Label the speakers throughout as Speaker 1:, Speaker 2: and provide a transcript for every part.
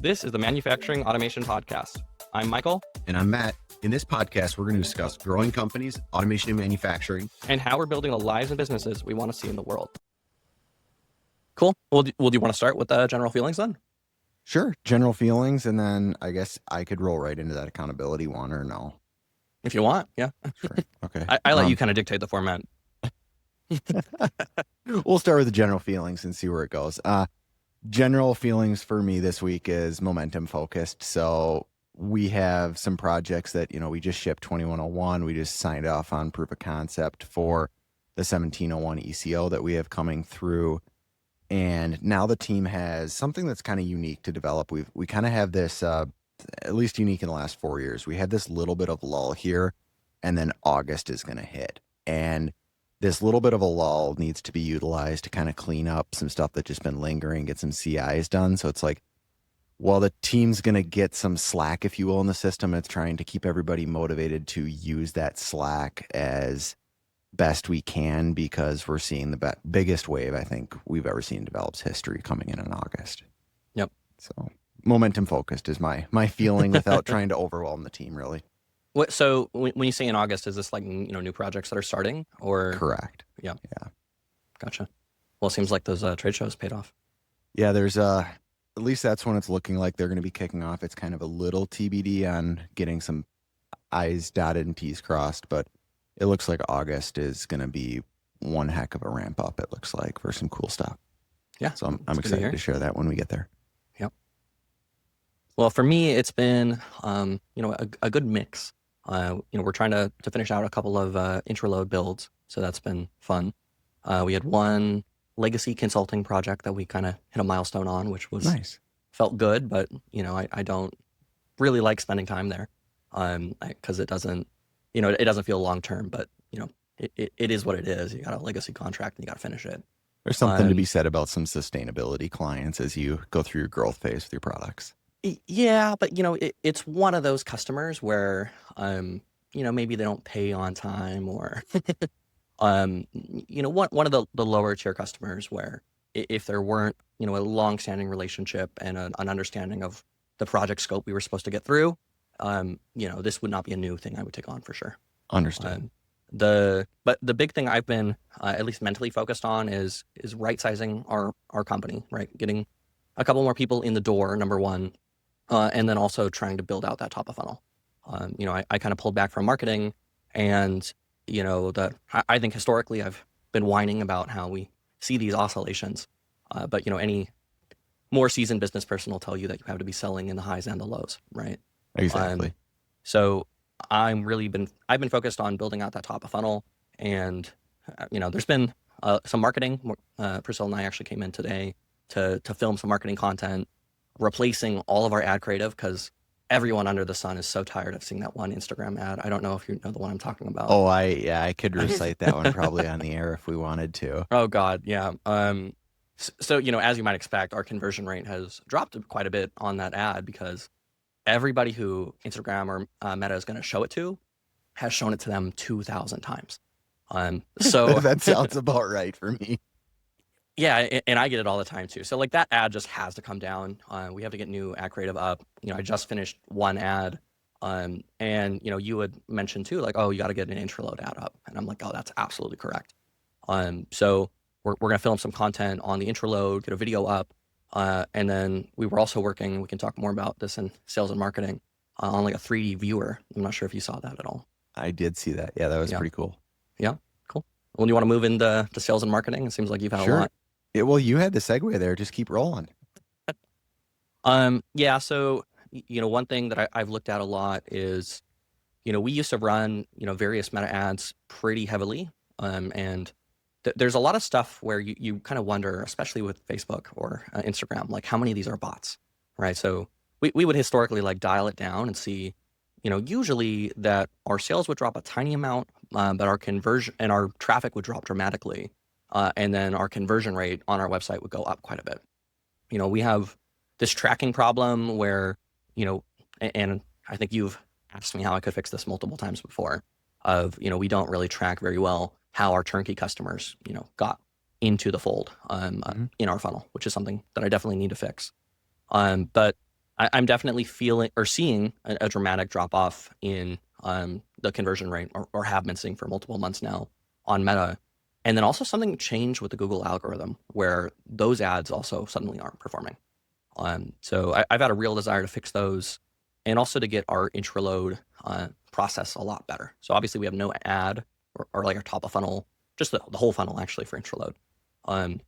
Speaker 1: This is the Manufacturing Automation Podcast. I'm Michael.
Speaker 2: And I'm Matt. In this podcast, we're going to discuss growing companies, automation and manufacturing,
Speaker 1: and how we're building the lives and businesses we want to see in the world. Cool. Well, do you want to start with the general feelings then?
Speaker 2: Sure. General feelings. And then I guess I could roll right into that accountability one, or no?
Speaker 1: If you want, yeah.
Speaker 2: Sure. Okay.
Speaker 1: I let you kind of dictate the format.
Speaker 2: We'll start with the general feelings and see where it goes. General feelings for me this week is momentum focused. So we have some projects that, we just shipped 2101. We just signed off on proof of concept for the 1701 ECO that we have coming through. And now the team has something that's kind of unique to develop. We kind of have this, at least unique in the last 4 years. We had this little bit of lull here, and then August is going to hit. And this little bit of a lull needs to be utilized to kind of clean up some stuff that's just been lingering, get some CIs done. So it's like, well, the team's going to get some slack, if you will, in the system. It's trying to keep everybody motivated to use that slack as best we can, because we're seeing the biggest wave I think we've ever seen in Develop's history coming in August.
Speaker 1: Yep.
Speaker 2: So momentum focused is my feeling without trying to overwhelm the team, really.
Speaker 1: So when you say in August, is this like, new projects that are starting, or?
Speaker 2: Correct.
Speaker 1: Yeah.
Speaker 2: Yeah.
Speaker 1: Gotcha. Well, it seems like those trade shows paid off.
Speaker 2: Yeah, there's at least that's when it's looking like they're going to be kicking off. It's kind of a little TBD on getting some I's dotted and T's crossed, but it looks like August is going to be one heck of a ramp up, it looks like, for some cool stuff.
Speaker 1: Yeah.
Speaker 2: So I'm excited to share that when we get there.
Speaker 1: Yep. Well, for me, it's been, a good mix. We're trying to finish out a couple of intraload builds, so that's been fun. We had one legacy consulting project that we kind of hit a milestone on, which was
Speaker 2: nice.
Speaker 1: Felt good, but I don't really like spending time there, because it doesn't feel long term. But it is what it is. You got a legacy contract and you got to finish it.
Speaker 2: There's something to be said about some sustainability clients as you go through your growth phase with your products.
Speaker 1: Yeah, but it's one of those customers where maybe they don't pay on time, or one of the lower tier customers where if there weren't a long-standing relationship and an understanding of the project scope we were supposed to get through, this would not be a new thing I would take on for sure.
Speaker 2: Understood.
Speaker 1: But the big thing I've been at least mentally focused on is right sizing our company, right? Getting a couple more people in the door, number one. And then also trying to build out that top of funnel. I kind of pulled back from marketing, and I think historically I've been whining about how we see these oscillations, but any more seasoned business person will tell you that you have to be selling in the highs and the lows, right?
Speaker 2: Exactly.
Speaker 1: So I've been focused on building out that top of funnel, and there's been some marketing. Priscilla and I actually came in today to film some marketing content, replacing all of our ad creative, because everyone under the sun is so tired of seeing that one Instagram ad. I don't know if you know the one I'm talking about.
Speaker 2: Oh, I could recite that one probably on the air if we wanted to.
Speaker 1: Oh God, yeah. So as you might expect, our conversion rate has dropped quite a bit on that ad, because everybody who Instagram or Meta is going to show it to has shown it to them 2,000 times. So
Speaker 2: that sounds about right for me.
Speaker 1: Yeah, and I get it all the time too. So like that ad just has to come down. We have to get new ad creative up. I just finished one ad, and you had mentioned too, like, oh, you got to get an intraload ad up, and I'm like, oh, that's absolutely correct. So we're gonna film some content on the intraload, get a video up, and then we were also working. We can talk more about this in sales and marketing on like a 3D viewer. I'm not sure if you saw that at all.
Speaker 2: I did see that. Yeah, that was pretty cool.
Speaker 1: Yeah, cool. Well, do you want to move into sales and marketing? It seems like you've had a lot.
Speaker 2: Yeah, well, you had the segue there. Just keep rolling.
Speaker 1: Yeah. So, one thing that I've looked at a lot is, we used to run, various meta ads pretty heavily. And there's a lot of stuff where you kind of wonder, especially with Facebook or Instagram, like how many of these are bots, right? So we would historically like dial it down and see, usually that our sales would drop a tiny amount, but our conversion and our traffic would drop dramatically. And then our conversion rate on our website would go up quite a bit. We have this tracking problem where, and I think you've asked me how I could fix this multiple times before, of, we don't really track very well how our turnkey customers, got into the fold in our funnel, which is something that I definitely need to fix. But I'm definitely feeling or seeing a dramatic drop off in the conversion rate, or have been seeing for multiple months now on Meta. And then also something changed with the Google algorithm where those ads also suddenly aren't performing. So I've had a real desire to fix those, and also to get our intro load process a lot better. So obviously we have no ad, or like our top of funnel, just the whole funnel actually for intro load. Um,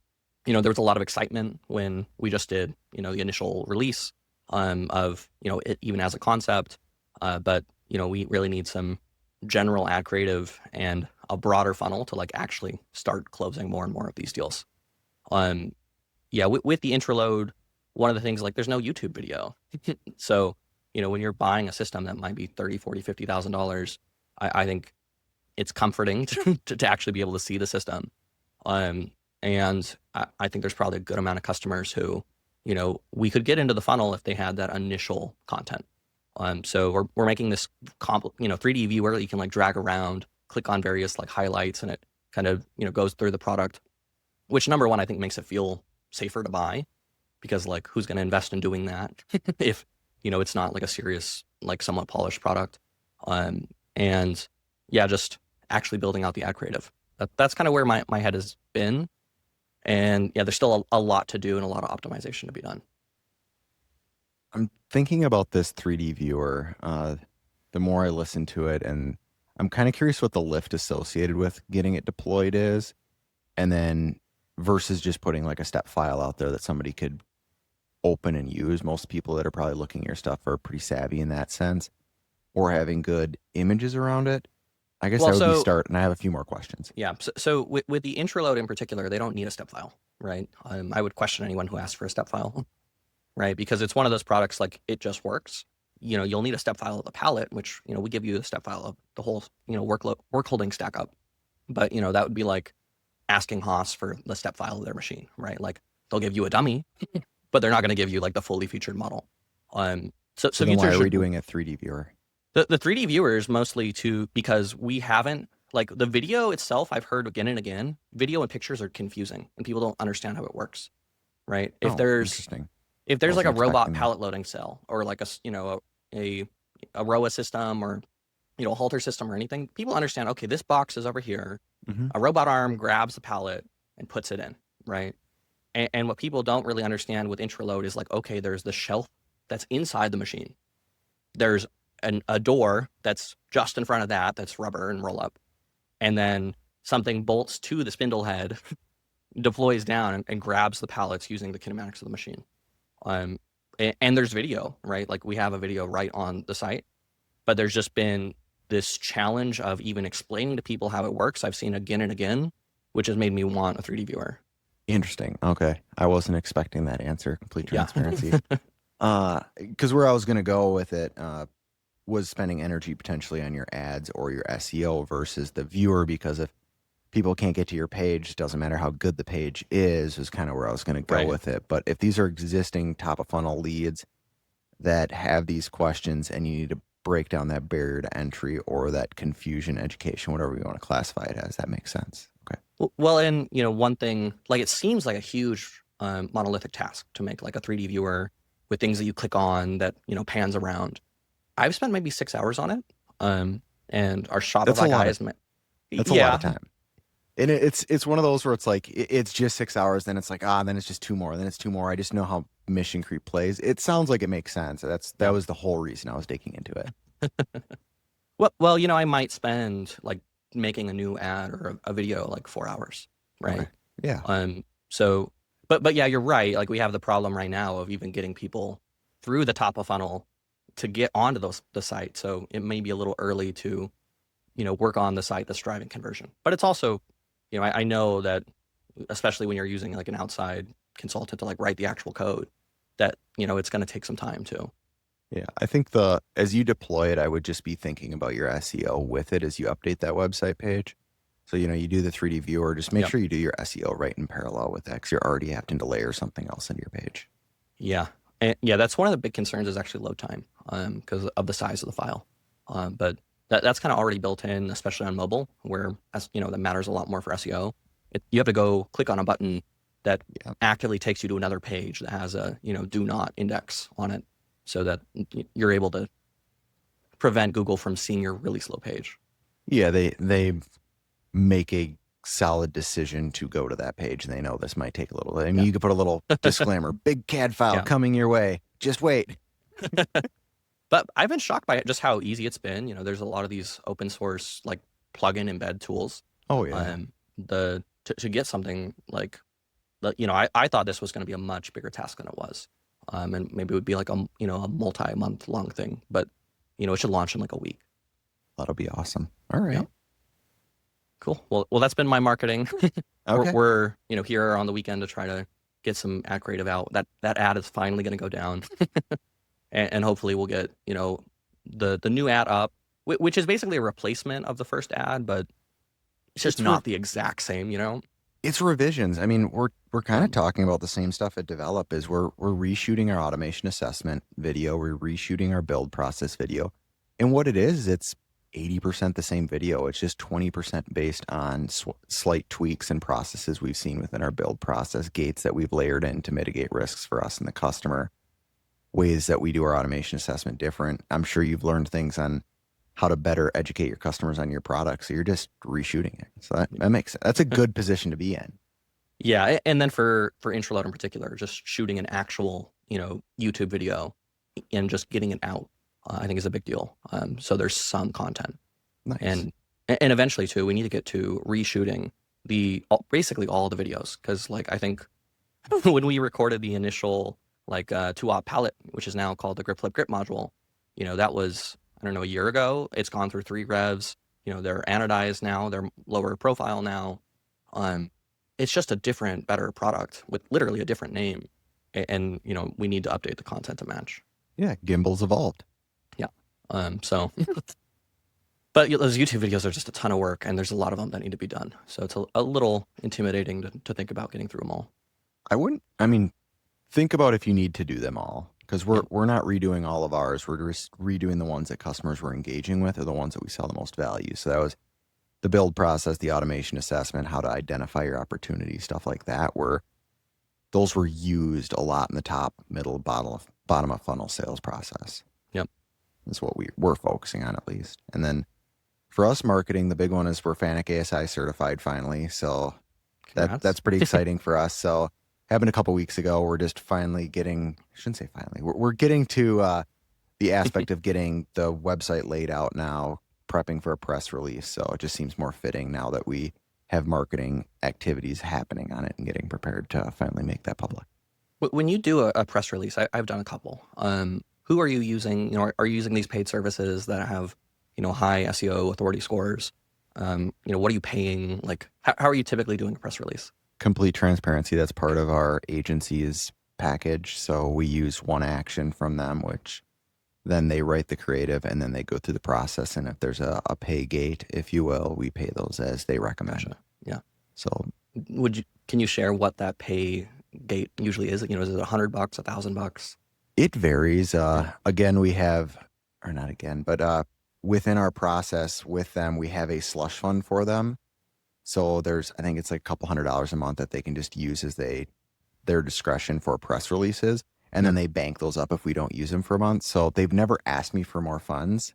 Speaker 1: there was a lot of excitement when we just did, the initial release of, it even as a concept. But, we really need some general ad creative and a broader funnel to like actually start closing more and more of these deals. Um, yeah, with the intro load, one of the things, like, there's no YouTube video. So, when you're buying a system that might be 30, 40, $50,000, I think it's comforting to actually be able to see the system. Um, and I think there's probably a good amount of customers who, we could get into the funnel if they had that initial content. So we're making this 3D viewer that you can like drag around, click on various like highlights, and it kind of, goes through the product, which number one, I think makes it feel safer to buy, because like who's going to invest in doing that if, it's not like a serious, like somewhat polished product. Um, and yeah, just actually building out the ad creative. That's kind of where my head has been. And yeah, there's still a lot to do and a lot of optimization to be done.
Speaker 2: I'm thinking about this 3D viewer. The more I listen to it, and I'm kind of curious what the lift associated with getting it deployed is, and then versus just putting like a step file out there that somebody could open and use. Most people that are probably looking at your stuff are pretty savvy in that sense, or having good images around it. I guess
Speaker 1: Well,
Speaker 2: that would be
Speaker 1: so
Speaker 2: start, and I have a few more questions.
Speaker 1: yeah, so with the intro load in particular, they don't need a step file, right? I would question anyone who asks for a step file, right? Because it's one of those products, like, it just works. You'll need a step file of the palette, which, we give you a step file of the whole, work holding stack up. But, that would be like asking Haas for the step file of their machine, right? Like, they'll give you a dummy, but they're not going to give you like the fully featured model. So
Speaker 2: So then why
Speaker 1: users
Speaker 2: are we
Speaker 1: should,
Speaker 2: doing a 3D viewer?
Speaker 1: the 3D viewers mostly because we haven't, like, the video itself, I've heard again and again, video and pictures are confusing and people don't understand how it works, right? If
Speaker 2: Oh,
Speaker 1: there's
Speaker 2: interesting.
Speaker 1: if
Speaker 2: I
Speaker 1: there's like
Speaker 2: wasn't
Speaker 1: a robot
Speaker 2: expecting that.
Speaker 1: pallet loading cell, or like a ROA system, or a halter system or anything, people understand, okay, this box is over here.
Speaker 2: Hmm.
Speaker 1: A robot arm grabs the pallet and puts it in, right? And what people don't really understand with intraload is like, okay, there's the shelf that's inside the machine. There's a door that's just in front of that's rubber and roll up. And then something bolts to the spindle head, deploys down, and grabs the pallets using the kinematics of the machine. Um, and there's video, right? Like, we have a video right on the site, but there's just been this challenge of even explaining to people how it works. I've seen again and again, which has made me want a 3D viewer.
Speaker 2: Interesting. Okay. I wasn't expecting that answer. Complete
Speaker 1: Yeah.
Speaker 2: transparency. Because where I was going to go with it was spending energy potentially on your ads or your SEO versus the viewer, because if people can't get to your page, doesn't matter how good the page is kind of where I was going to go
Speaker 1: Right.
Speaker 2: with it. But if these are existing top of funnel leads that have these questions and you need to break down that barrier to entry or that confusion education, whatever you want to classify it as, that makes sense. Okay.
Speaker 1: Well, and one thing, like, it seems like a huge monolithic task to make like a 3D viewer with things that you click on that pans around. I've spent maybe 6 hours on it, and our
Speaker 2: That's a
Speaker 1: Shopify
Speaker 2: lot of
Speaker 1: guys,
Speaker 2: that's a lot of
Speaker 1: yeah,
Speaker 2: time. And it's one of those where it's like it's just 6 hours, then it's like then it's just two more, then it's two more. I just know how mission creep plays. It sounds like it makes sense. That
Speaker 1: yeah.
Speaker 2: was the whole reason I was digging into it.
Speaker 1: Well, I might spend like making a new ad or a video like 4 hours,
Speaker 2: Okay.
Speaker 1: right?
Speaker 2: Yeah.
Speaker 1: So, but yeah, you're right. Like, we have the problem right now of even getting people through the top of funnel to get onto the site. So it may be a little early to, work on the site that's driving conversion. But it's also, I know that, especially when you're using like an outside consultant to like write the actual code, that, it's going to take some time too.
Speaker 2: Yeah. I think the as you deploy it, I would just be thinking about your SEO with it as you update that website page. So, you do the 3D viewer, just make
Speaker 1: Yeah.
Speaker 2: sure you do your SEO right in parallel with that, because you're already having to layer something else into your page.
Speaker 1: Yeah. And yeah, that's one of the big concerns, is actually load time, because of the size of the file. But that's kind of already built in, especially on mobile, where, as that matters a lot more for SEO. You have to go click on a button that
Speaker 2: Yeah.
Speaker 1: actively takes you to another page that has a do not index on it. so that you're able to prevent Google from seeing your really slow page.
Speaker 2: Yeah, they make a solid decision to go to that page, and they know this might take a little. I mean,
Speaker 1: Yeah.
Speaker 2: you could put a little disclaimer: big CAD file
Speaker 1: Yeah.
Speaker 2: coming your way. Just wait.
Speaker 1: But I've been shocked by it, just how easy it's been. There's a lot of these open source like plugin embed tools.
Speaker 2: Oh yeah,
Speaker 1: To get something like, I thought this was going to be a much bigger task than it was. And maybe it would be like a multi-month long thing, but it should launch in like a week.
Speaker 2: that'll be awesome. All
Speaker 1: Yeah,
Speaker 2: right.
Speaker 1: cool. Well, that's been my marketing. we're,
Speaker 2: Okay.
Speaker 1: we're here on the weekend to try to get some ad creative out. That ad is finally going to go down, and hopefully we'll get the new ad up, which is basically a replacement of the first ad, but it's just
Speaker 2: It's re-
Speaker 1: not the exact same.
Speaker 2: it's revisions. I mean, we're kind
Speaker 1: Yeah,
Speaker 2: of talking about the same stuff at Develop. Is we're reshooting our automation assessment video. We're reshooting our build process video, and what it is, it's 80% the same video. It's just 20% based on slight tweaks and processes we've seen within our build process, gates that we've layered in to mitigate risks for us and the customer, ways that we do our automation assessment different. I'm sure you've learned things on how to better educate your customers on your product. So you're just reshooting it. So that makes sense. That's a good position to be in.
Speaker 1: yeah, and then for Intraload in particular, just shooting an actual YouTube video and just getting it out, I think is a big deal. So there's some content,
Speaker 2: Nice.
Speaker 1: and eventually too, we need to get to reshooting basically all the videos, because like I think when we recorded the initial like 2-op palette, which is now called the grip flip grip module, that was, I don't know, a year ago. It's gone through 3 revs. They're anodized now. They're lower profile now. Um, it's just a different, better product with literally a different name, and we need to update the content to match.
Speaker 2: Yeah. Gimbals evolved.
Speaker 1: Yeah. So, but those YouTube videos are just a ton of work, and there's a lot of them that need to be done. So it's a little intimidating to think about getting through them all.
Speaker 2: I mean, think about if you need to do them all, because we're
Speaker 1: Yeah.
Speaker 2: we're not redoing all of ours. We're just redoing the ones that customers were engaging with, or the ones that we saw the most value. So that was the build process, the automation assessment, how to identify your opportunities, stuff like that, where those were used a lot in the top, middle, bottom of funnel sales process.
Speaker 1: Yep.
Speaker 2: Is what we're focusing on, at least. And then for us marketing, the big one is we're FANUC ASI certified finally. So
Speaker 1: Congrats.
Speaker 2: that's pretty exciting for us. So happened a couple weeks ago. We're just finally getting, I shouldn't say finally, we're getting to the aspect of getting the website laid out now, prepping for a press release. So it just seems more fitting now that we have marketing activities happening on it and getting prepared to finally make that public.
Speaker 1: When you do a press release, I've done a couple. Who are you using? Are you using these paid services that have, high SEO authority scores? What are you paying? Like, how are you typically doing a press release?
Speaker 2: Complete transparency. That's part of our agency's package. So we use one action from them, which then they write the creative and then they go through the process. And if there's a pay gate, if you will, we pay those as they recommend.
Speaker 1: Gotcha. Yeah.
Speaker 2: So
Speaker 1: Can you share what that pay gate usually is? Is it $100, $1,000?
Speaker 2: it varies.
Speaker 1: Yeah.
Speaker 2: Again, we have, or not again, but within our process with them, we have a slush fund for them. So I think it's like a couple $100 a month that they can just use as their discretion for press releases. And
Speaker 1: Yeah.
Speaker 2: then they bank those up if we don't use them for a month. So they've never asked me for more funds.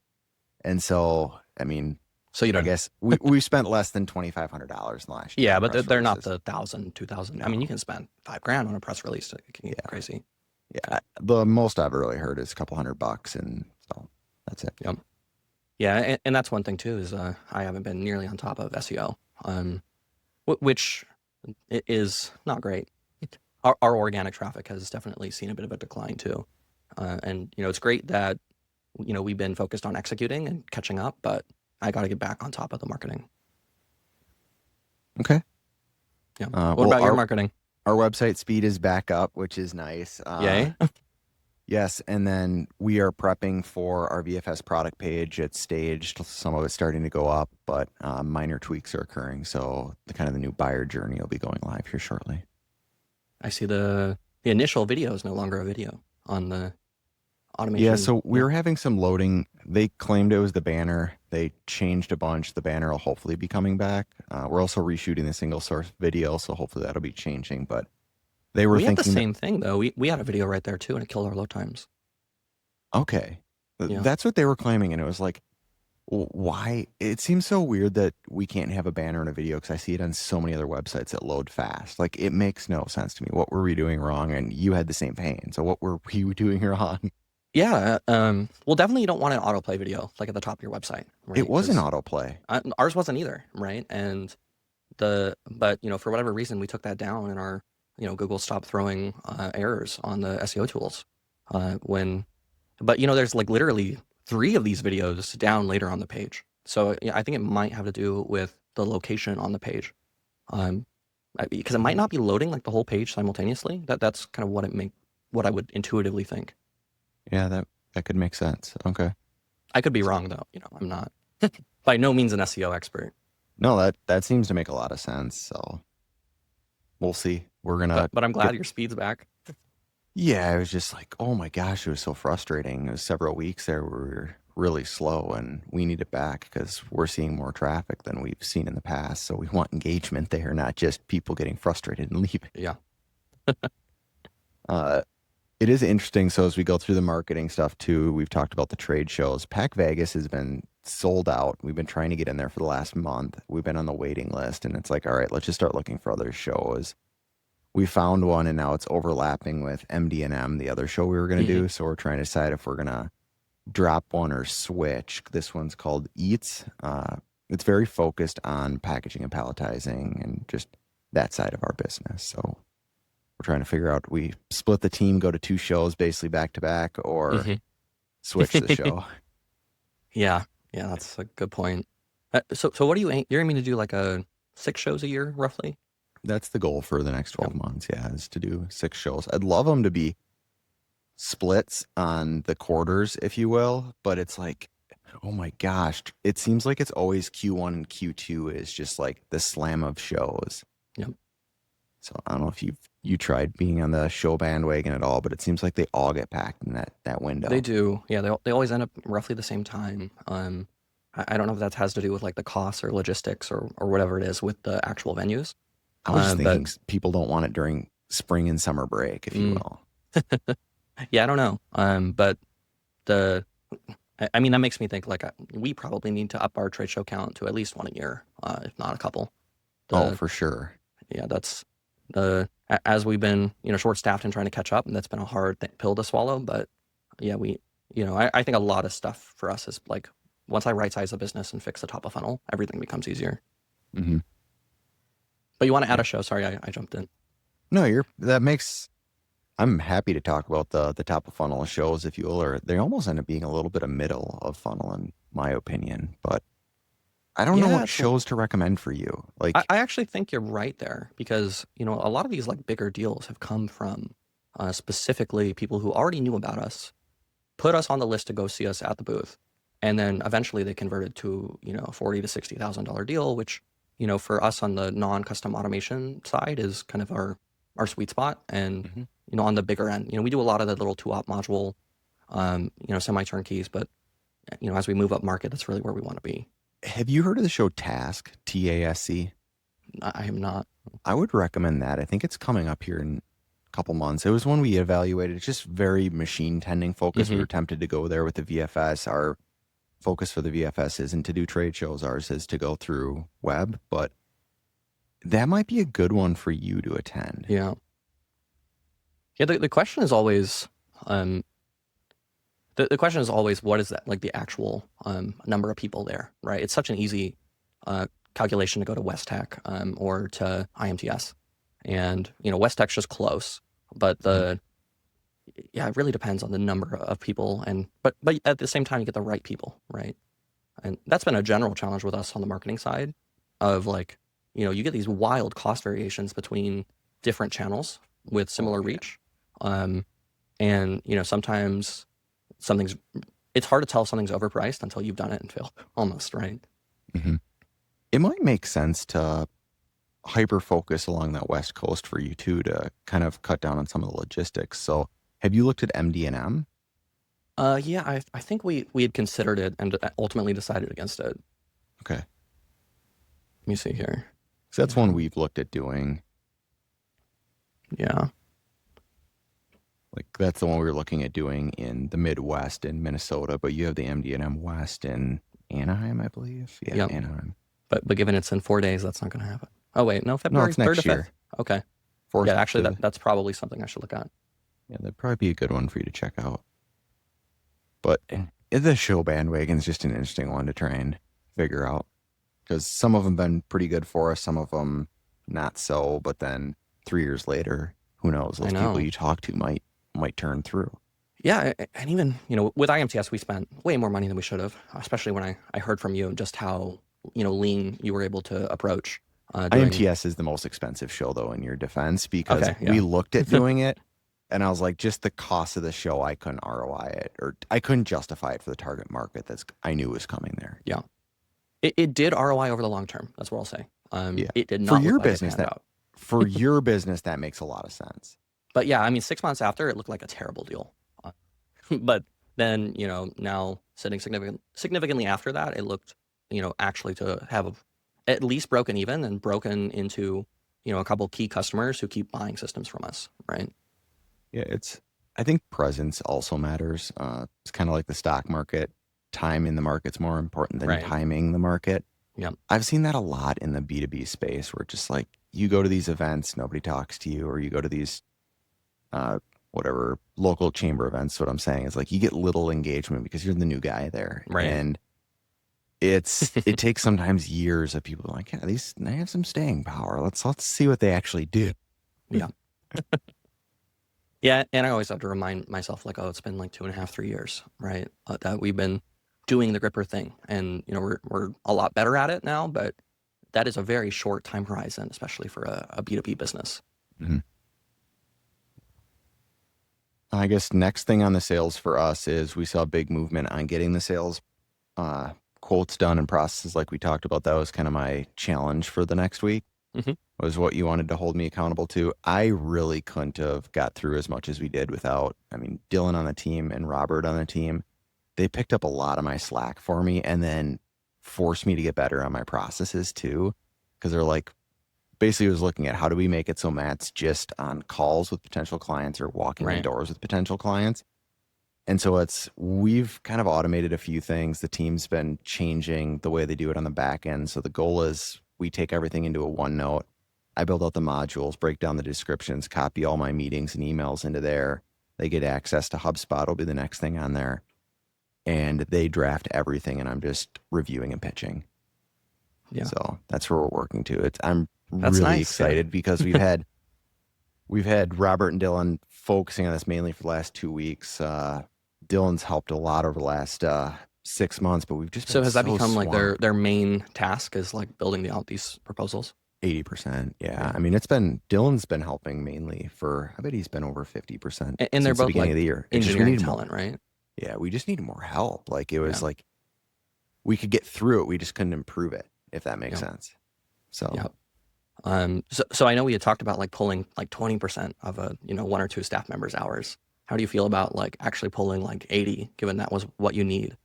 Speaker 2: And so, I mean,
Speaker 1: So you
Speaker 2: I
Speaker 1: don't.
Speaker 2: guess we spent less than $2,500 last year
Speaker 1: Yeah,
Speaker 2: on
Speaker 1: but
Speaker 2: press
Speaker 1: they're not
Speaker 2: releases.
Speaker 1: the 1,000, 2,000. I
Speaker 2: No.
Speaker 1: mean, you can spend $5,000 on a press release. It can get crazy.
Speaker 2: Yeah. The most I've really heard is a couple $100. And so that's it.
Speaker 1: Yep. Yeah, and that's one thing too, is I haven't been nearly on top of SEO, which is not great. Our organic traffic has definitely seen a bit of a decline too, and it's great that we've been focused on executing and catching up, but I got to get back on top of the marketing.
Speaker 2: Okay.
Speaker 1: Yeah. What
Speaker 2: Well,
Speaker 1: about your marketing?
Speaker 2: our website speed is back up, which is nice.
Speaker 1: Yay.
Speaker 2: Yes, and then we are prepping for our VFS product page. It's staged. Some of it's starting to go up, but minor tweaks are occurring. So the new buyer journey will be going live here shortly.
Speaker 1: I see the initial video is no longer a video on the automation.
Speaker 2: Yeah, so we were having some loading. They claimed it was the banner. They changed a bunch. The banner will hopefully be coming back. We're also reshooting the single source video, so hopefully that'll be changing. But they were
Speaker 1: We had the
Speaker 2: thinking that
Speaker 1: same thing though. We had a video right there too, and it killed our load times.
Speaker 2: Okay.
Speaker 1: Yeah.
Speaker 2: That's what they were claiming. And it was like, why? It seems so weird that we can't have a banner in a video because I see it on so many other websites that load fast. Like, it makes no sense to me. What were we doing wrong? And you had the same pain. So, what were we doing wrong?
Speaker 1: Yeah. Well, definitely you don't want an autoplay video like at the top of your website,
Speaker 2: It
Speaker 1: right?
Speaker 2: was an
Speaker 1: Because
Speaker 2: autoplay.
Speaker 1: ours wasn't either, right? And but for whatever reason, we took that down and our, Google stopped throwing errors on the SEO tools. But there's like literally three of these videos down later on the page. So yeah, I think it might have to do with the location on the page. Um, because it might
Speaker 2: Mm,
Speaker 1: not be loading like the whole page simultaneously. That's kind of what I would intuitively think.
Speaker 2: yeah, that could make sense. Okay.
Speaker 1: I could be wrong though. I'm not by no means an SEO expert,
Speaker 2: No, that seems to make a lot of sense. So we'll see. We're
Speaker 1: but
Speaker 2: gonna
Speaker 1: I'm
Speaker 2: get.
Speaker 1: glad your speed's back.
Speaker 2: Yeah, I was just like, oh my gosh, it was so frustrating. It was several weeks there where we were really slow, and we need it back because we're seeing more traffic than we've seen in the past. So we want engagement there, not just people getting frustrated and leaving.
Speaker 1: Yeah.
Speaker 2: Uh, it is interesting. So as we go through the marketing stuff too, we've talked about the trade shows. Pack Vegas has been sold out. We've been trying to get in there for the last month. We've been on the waiting list, and it's like, all right, let's just start looking for other shows. We found one, and now it's overlapping with MD&M, the other show we were going to
Speaker 1: Hmm.
Speaker 2: do. So we're trying to decide if we're going to drop one or switch. This one's called Eats. It's very focused on packaging and palletizing and just that side of our business. So we're trying to figure out, we split the team, go to two shows basically back to back, or
Speaker 1: Hmm.
Speaker 2: switch the show.
Speaker 1: Yeah. Yeah. That's a good point. So what you're aiming to do like a 6 shows a year roughly?
Speaker 2: That's the goal for the next
Speaker 1: Yeah.
Speaker 2: 12 months. Yeah, is to do 6 shows. I'd love them to be splits on the quarters, if you will, but it's like, oh my gosh, it seems like it's always Q1 and Q2 is just like the slam of shows.
Speaker 1: Yeah.
Speaker 2: So I don't know if you tried being on the show bandwagon at all, but it seems like they all get packed in that
Speaker 1: They
Speaker 2: window.
Speaker 1: do. Yeah, they always end up roughly the same time. I don't know if that has to do with like the costs or logistics or whatever it is with the actual venues.
Speaker 2: I was just
Speaker 1: But
Speaker 2: thinking people don't want it during spring and summer break, if you
Speaker 1: mm,
Speaker 2: will.
Speaker 1: yeah, I don't know. But the I mean that makes me think like we probably need to up our trade show count to at least one a year, if not a couple.
Speaker 2: Oh,
Speaker 1: The
Speaker 2: for sure.
Speaker 1: Yeah, that's as we've been short staffed and trying to catch up, and that's been a hard pill to swallow. But yeah, I think a lot of stuff for us is like once I right size the business and fix the top of funnel, everything becomes easier.
Speaker 2: Hmm.
Speaker 1: But you want to add
Speaker 2: Yeah.
Speaker 1: a show? Sorry, I jumped in.
Speaker 2: No, that makes I'm happy to talk about the top of funnel shows, if you will, or they almost end up being a little bit of middle of funnel in my opinion. But I don't know
Speaker 1: Yeah,
Speaker 2: what shows to recommend for you.
Speaker 1: I
Speaker 2: Like,
Speaker 1: actually think you're right there because a lot of these like bigger deals have come from specifically people who already knew about us, put us on the list to go see us at the booth, and then eventually they converted to $40,000 to $60,000 deal, which for us on the non-custom automation side is kind of our sweet spot, and
Speaker 2: mhm.
Speaker 1: on the bigger end, we do a lot of the little two-op module, semi turnkeys, but as we move up market, that's really where we want to be.
Speaker 2: Have you heard of the show Task, TASC?
Speaker 1: I am not.
Speaker 2: I would recommend that. I think it's coming up here in a couple months. It was one we evaluated. It's just very machine tending focus. We
Speaker 1: Hmm.
Speaker 2: were tempted to go there with the VFS. Our focus for the VFS isn't to do trade shows. Ours is to go through web, but that might be a good one for you to attend.
Speaker 1: Yeah. Yeah, the question is always, um, the question is always what is that like the actual number of people there, right? It's such an easy uh, calculation to go to West Tech or to IMTS, and West Tech's just close, but
Speaker 2: Mhm.
Speaker 1: yeah, it really depends on the number of people, and but at the same time you get the right people, right? And that's been a general challenge with us on the marketing side, of like you get these wild cost variations between different channels with
Speaker 2: Oh
Speaker 1: similar
Speaker 2: yeah.
Speaker 1: reach, um, and sometimes something's it's hard to tell if something's overpriced until you've done it and failed almost, right?
Speaker 2: Mhm. It might make sense to hyper focus along that West Coast for you too to kind of cut down on some of the logistics. So have you looked at MD&M?
Speaker 1: Yeah, I think we had considered it and ultimately decided against it.
Speaker 2: Okay.
Speaker 1: Let me see here.
Speaker 2: So that's one
Speaker 1: Yeah,
Speaker 2: we've looked at doing.
Speaker 1: yeah.
Speaker 2: Like that's the one we were looking at doing in the Midwest in Minnesota, but you have the MD&M West in Anaheim, I believe. Yeah,
Speaker 1: Yep.
Speaker 2: Anaheim.
Speaker 1: But given it's in 4 days, that's not going to happen. Oh wait, no,
Speaker 2: No,
Speaker 1: February
Speaker 2: it's
Speaker 1: 3rd to
Speaker 2: next
Speaker 1: 5th.
Speaker 2: year.
Speaker 1: Okay. Yeah,
Speaker 2: Fourth
Speaker 1: actually,
Speaker 2: to
Speaker 1: that's probably something I should look at.
Speaker 2: yeah, that'd probably be a good one for you to check out. But the show bandwagon is just an interesting one to try and figure out because some of them been pretty good for us, some of them not so. But then 3 years later, who knows?
Speaker 1: I
Speaker 2: Those people
Speaker 1: know.
Speaker 2: you talk to might turn through.
Speaker 1: Yeah, and even with IMTS, we spent way more money than we should have, especially when I heard from you just how lean you were able to approach doing.
Speaker 2: IMTS is the most expensive show though in your defense because
Speaker 1: Okay,
Speaker 2: we
Speaker 1: yeah,
Speaker 2: looked at doing it and I was like, just the cost of the show, I couldn't ROI it or I couldn't justify it for the target market that's I knew was coming there.
Speaker 1: yeah. It did ROI over the long term. That's what I'll say.
Speaker 2: Yeah.
Speaker 1: It did
Speaker 2: For
Speaker 1: not look
Speaker 2: your
Speaker 1: like it
Speaker 2: business
Speaker 1: panned
Speaker 2: that
Speaker 1: out.
Speaker 2: for your business that makes a lot of sense.
Speaker 1: But yeah, I mean, 6 months after, it looked like a terrible deal. But then, now sitting significantly after that, it looked, actually to have at least broken even and broken into, a couple key customers who keep buying systems from us, right?
Speaker 2: Yeah, I think presence also matters. It's kind of like the stock market. Time in the market's more important than
Speaker 1: Right.
Speaker 2: timing the market.
Speaker 1: Yep.
Speaker 2: I've seen that a lot in the B2B space where just like you go to these events, nobody talks to you, or you go to these uh whatever local chamber events. What I'm saying is like you get little engagement because you're the new guy there.
Speaker 1: Right.
Speaker 2: And it takes sometimes years of people like, yeah, they have some staying power. Let's see what they actually do.
Speaker 1: Yeah. Yeah. And I always have to remind myself, like, oh, it's been like 2.5, 3 years, right? That we've been doing the gripper thing. And, we're a lot better at it now, but that is a very short time horizon, especially for a B2B business.
Speaker 2: Mhm. I guess next thing on the sales for us is we saw a big movement on getting the sales uh, quotes done and processes like we talked about. That was kind of my challenge for the next week
Speaker 1: Hmm.
Speaker 2: was what you wanted to hold me accountable to. I really couldn't have got through as much as we did without, I mean, Dylan on the team and Robert on the team. They picked up a lot of my slack for me and then forced me to get better on my processes too. Cause they're like, basically was looking at how do we make it so Matt's just on calls with potential clients or walking in
Speaker 1: Right.
Speaker 2: doors with potential clients. And so we've kind of automated a few things. The team's been changing the way they do it on the back end. So the goal is we take everything into a OneNote. I build out the modules, break down the descriptions, copy all my meetings and emails into there. They get access to HubSpot will be the next thing on there. And they draft everything and I'm just reviewing and pitching.
Speaker 1: Yeah.
Speaker 2: So that's where we're working to. I'm
Speaker 1: That's
Speaker 2: really
Speaker 1: nice. Yeah.
Speaker 2: excited because we've had Robert and Dylan focusing on this mainly for the last 2 weeks. Dylan's helped a lot over the last 6 months, but we've just
Speaker 1: So
Speaker 2: been
Speaker 1: has that
Speaker 2: so
Speaker 1: become like their
Speaker 2: swamped.
Speaker 1: their main task is like building out these proposals?
Speaker 2: 80%. Yeah.
Speaker 1: Yeah.
Speaker 2: I mean, Dylan's been helping mainly I bet he's been over 50%
Speaker 1: And they're
Speaker 2: since the
Speaker 1: both
Speaker 2: beginning
Speaker 1: like
Speaker 2: of the year. It's just we
Speaker 1: engineering
Speaker 2: need more.
Speaker 1: talent, right?
Speaker 2: Yeah. We just need more help. Like it was
Speaker 1: Yeah.
Speaker 2: like we could get through it. We just couldn't improve it, if that makes
Speaker 1: Yep.
Speaker 2: sense. So,
Speaker 1: Yep. So I know we had talked about like pulling like 20% of one or two staff members' hours. How do you feel about like actually pulling like 80, given that was what you need?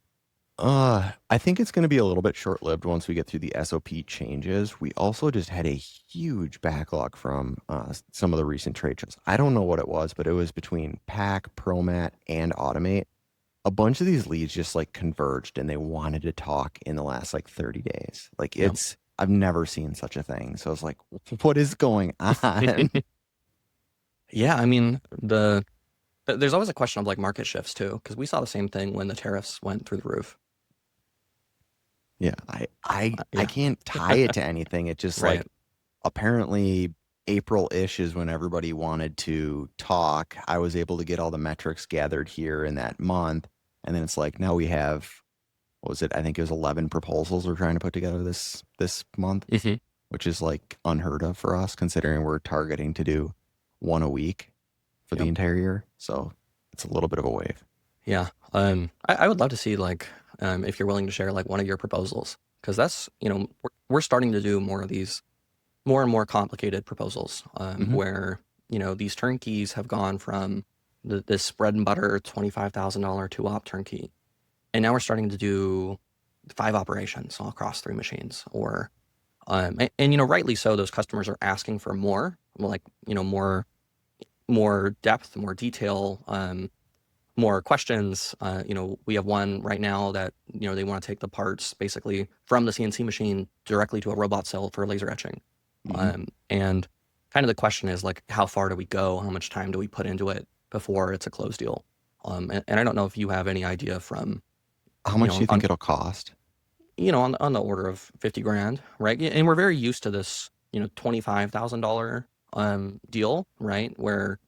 Speaker 2: I think it's going to be a little bit short-lived once we get through the SOP changes. We also just had a huge backlog from some of the recent trade shows. I don't know what it was, but it was between Pack, ProMat, and Automate. A bunch of these leads just like converged and they wanted to talk in the last like 30 days. Like
Speaker 1: Yep.
Speaker 2: I've never seen such a thing. So I was like, what is going on?
Speaker 1: Yeah, I mean there's always a question of like market shifts too, because we saw the same thing when the tariffs went through the roof.
Speaker 2: Yeah, I
Speaker 1: Yeah.
Speaker 2: can't tie it to anything. It just
Speaker 1: Right.
Speaker 2: like apparently April-ish is when everybody wanted to talk. I was able to get all the metrics gathered here in that month. And then it's like now we have what was it? I think it was 11 proposals we're trying to put together this month,
Speaker 1: Hmm.
Speaker 2: which is like unheard of for us considering we're targeting to do one a week for the
Speaker 1: Yep.
Speaker 2: entire year. So it's a little bit of a wave.
Speaker 1: Yeah. I would love to see like if you're willing to share like one of your proposals, because that's we're starting to do more of these more and more complicated proposals
Speaker 2: Hmm.
Speaker 1: where these turnkeys have gone from this bread and butter $25,000 two-op turnkey, and now we're starting to do 5 operations all across 3 machines, or and rightly so. Those customers are asking for more, like more. more depth, more detail, more questions. We have one right now that, they want to take the parts basically from the CNC machine directly to a robot cell for laser etching.
Speaker 2: Hmm.
Speaker 1: And kind of the question is like, how far do we go? How much time do we put into it before it's a closed deal? And I don't know if you have any idea from,
Speaker 2: How much do you
Speaker 1: on
Speaker 2: think it'll cost?
Speaker 1: on the order of 50 grand, right? And we're very used to this, $25,000 deal, right? Where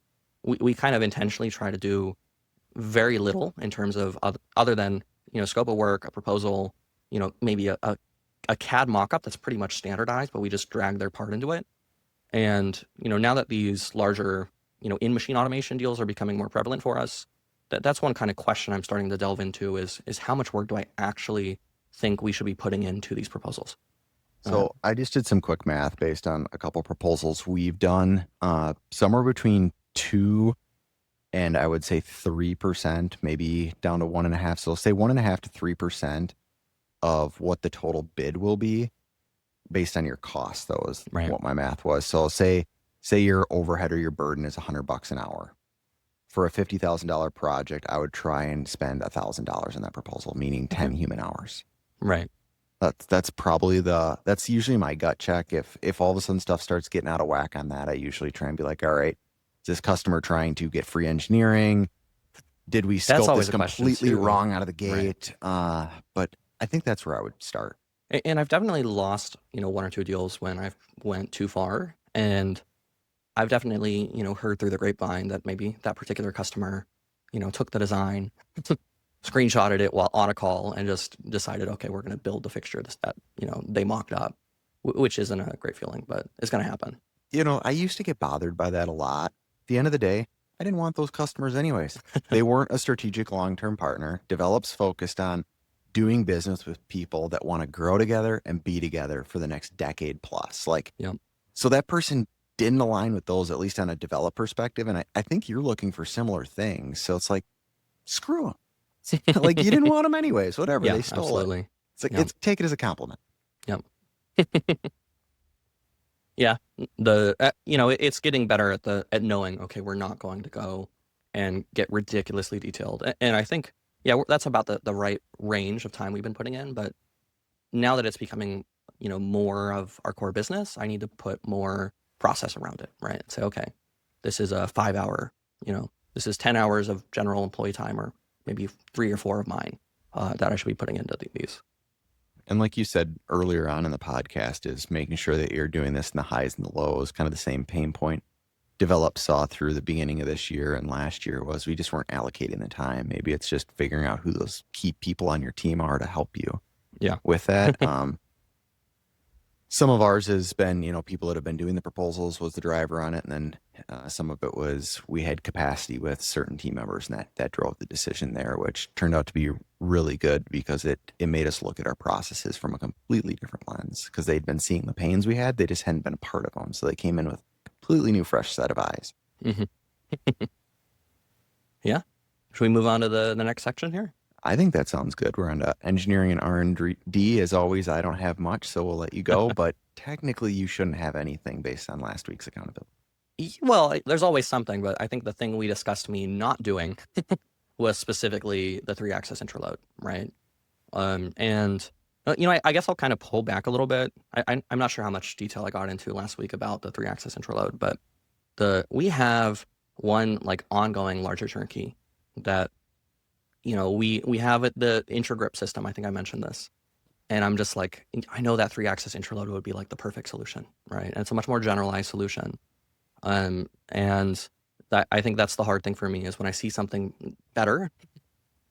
Speaker 1: we kind of intentionally try to do very little in terms of other than, scope of work, a proposal, maybe a CAD mockup that's pretty much standardized, but we just drag their part into it. And, now that these larger, in-machine automation deals are becoming more prevalent for us, that's one kind of question I'm starting to delve into is how much work do I actually think we should be putting into these proposals? Uh,
Speaker 2: So I just did some quick math based on a couple proposals we've done, somewhere between 2 and I would say 3%, maybe down to 1.5. So say 1.5 to 3% of what the total bid will be based on your cost, though, is
Speaker 1: right.
Speaker 2: what my math was. So say your overhead or your burden is $100 an hour. For a $50,000 project, I would try and spend $1,000 on that proposal, meaning
Speaker 1: Okay.
Speaker 2: 10 human hours.
Speaker 1: Right.
Speaker 2: That's probably that's usually my gut check. If all of a sudden stuff starts getting out of whack on that, I usually try and be like, all right, is this customer trying to get free engineering? Did we
Speaker 1: That's
Speaker 2: scope this
Speaker 1: always a question
Speaker 2: completely
Speaker 1: too.
Speaker 2: wrong out of the
Speaker 1: Right.
Speaker 2: gate? But I think that's where I would start.
Speaker 1: And I've definitely lost, one or two deals when I've went too far. And I've definitely, heard through the grapevine that maybe that particular customer, took the design, screenshotted it while on a call and just decided, okay, we're going to build the fixture that, they mocked up, which isn't a great feeling, but it's going to happen.
Speaker 2: I used to get bothered by that a lot. At the end of the day, I didn't want those customers anyways. They weren't a strategic long-term partner. Develops focused on doing business with people that want to grow together and be together for the next decade plus. Like,
Speaker 1: Yep.
Speaker 2: so that person didn't align with those, at least on a develop perspective. And I think you're looking for similar things. So it's like, screw them. Like you didn't want them anyways, whatever.
Speaker 1: Yeah,
Speaker 2: They stole it.
Speaker 1: absolutely.
Speaker 2: It's like,
Speaker 1: Yep.
Speaker 2: it's take it as a compliment.
Speaker 1: Yep. Yeah, it's getting better at knowing, okay, we're not going to go and get ridiculously detailed. And I think, yeah, that's about the right range of time we've been putting in. But now that it's becoming, more of our core business, I need to put more process around it, right? Say, okay, this is a 5 hour, this is 10 hours of general employee time, or maybe 3 or 4 of mine that I should be putting into these.
Speaker 2: And like you said earlier on in the podcast, is making sure that you're doing this in the highs and the lows, kind of the same pain point Develop saw through the beginning of this year and last year was we just weren't allocating the time. Maybe it's just figuring out who those key people on your team are to help you
Speaker 1: Yeah.
Speaker 2: with that. Some of ours has been, people that have been doing the proposals was the driver on it. And then some of it was we had capacity with certain team members and that drove the decision there, which turned out to be really good because it made us look at our processes from a completely different lens because they'd been seeing the pains we had. They just hadn't been a part of them. So they came in with a completely new, fresh set of eyes.
Speaker 1: Hmm. Yeah. Should we move on to the next section here?
Speaker 2: I think that sounds good. We're on to engineering and R&D. As always, I don't have much, so we'll let you go. But technically, you shouldn't have anything based on last week's accountability.
Speaker 1: Well, there's always something, but I think the thing we discussed me not doing was specifically the three-axis interload, right? And I guess I'll kind of pull back a little bit. I'm not sure how much detail I got into last week about the three-axis interload, but we have one like ongoing larger turnkey that we have the intra-grip system. I think I mentioned this, and I'm just like, I know that three-axis interload would be like the perfect solution, right? And it's a much more generalized solution. And that I think that's the hard thing for me is when I see something better,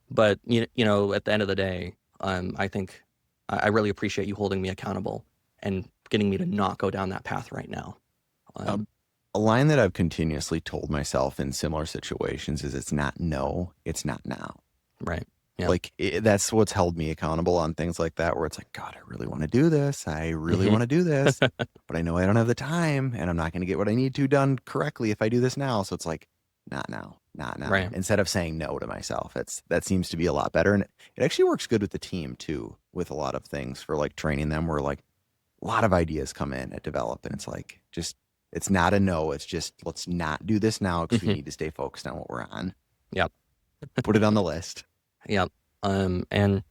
Speaker 1: but at the end of the day, I think I really appreciate you holding me accountable and getting me to not go down that path right now.
Speaker 2: A,
Speaker 1: Um,
Speaker 2: a line that I've continuously told myself in similar situations is it's not no, it's not now.
Speaker 1: right. Yeah.
Speaker 2: Like that's what's held me accountable on things like that, where it's like, God, I really want to do this. I really
Speaker 1: Hmm.
Speaker 2: want to do this, but I know I don't have the time and I'm not going to get what I need to done correctly if I do this now. So it's like, not now, not now.
Speaker 1: Right.
Speaker 2: Instead of saying no to myself, that seems to be a lot better. And it actually works good with the team too, with a lot of things for like training them where like a lot of ideas come in at develop and it's like, just It's not a no. It's just let's not do this now because we
Speaker 1: Mhm.
Speaker 2: need to stay focused on what we're on.
Speaker 1: Yep.
Speaker 2: Put it on the list.
Speaker 1: Yep. And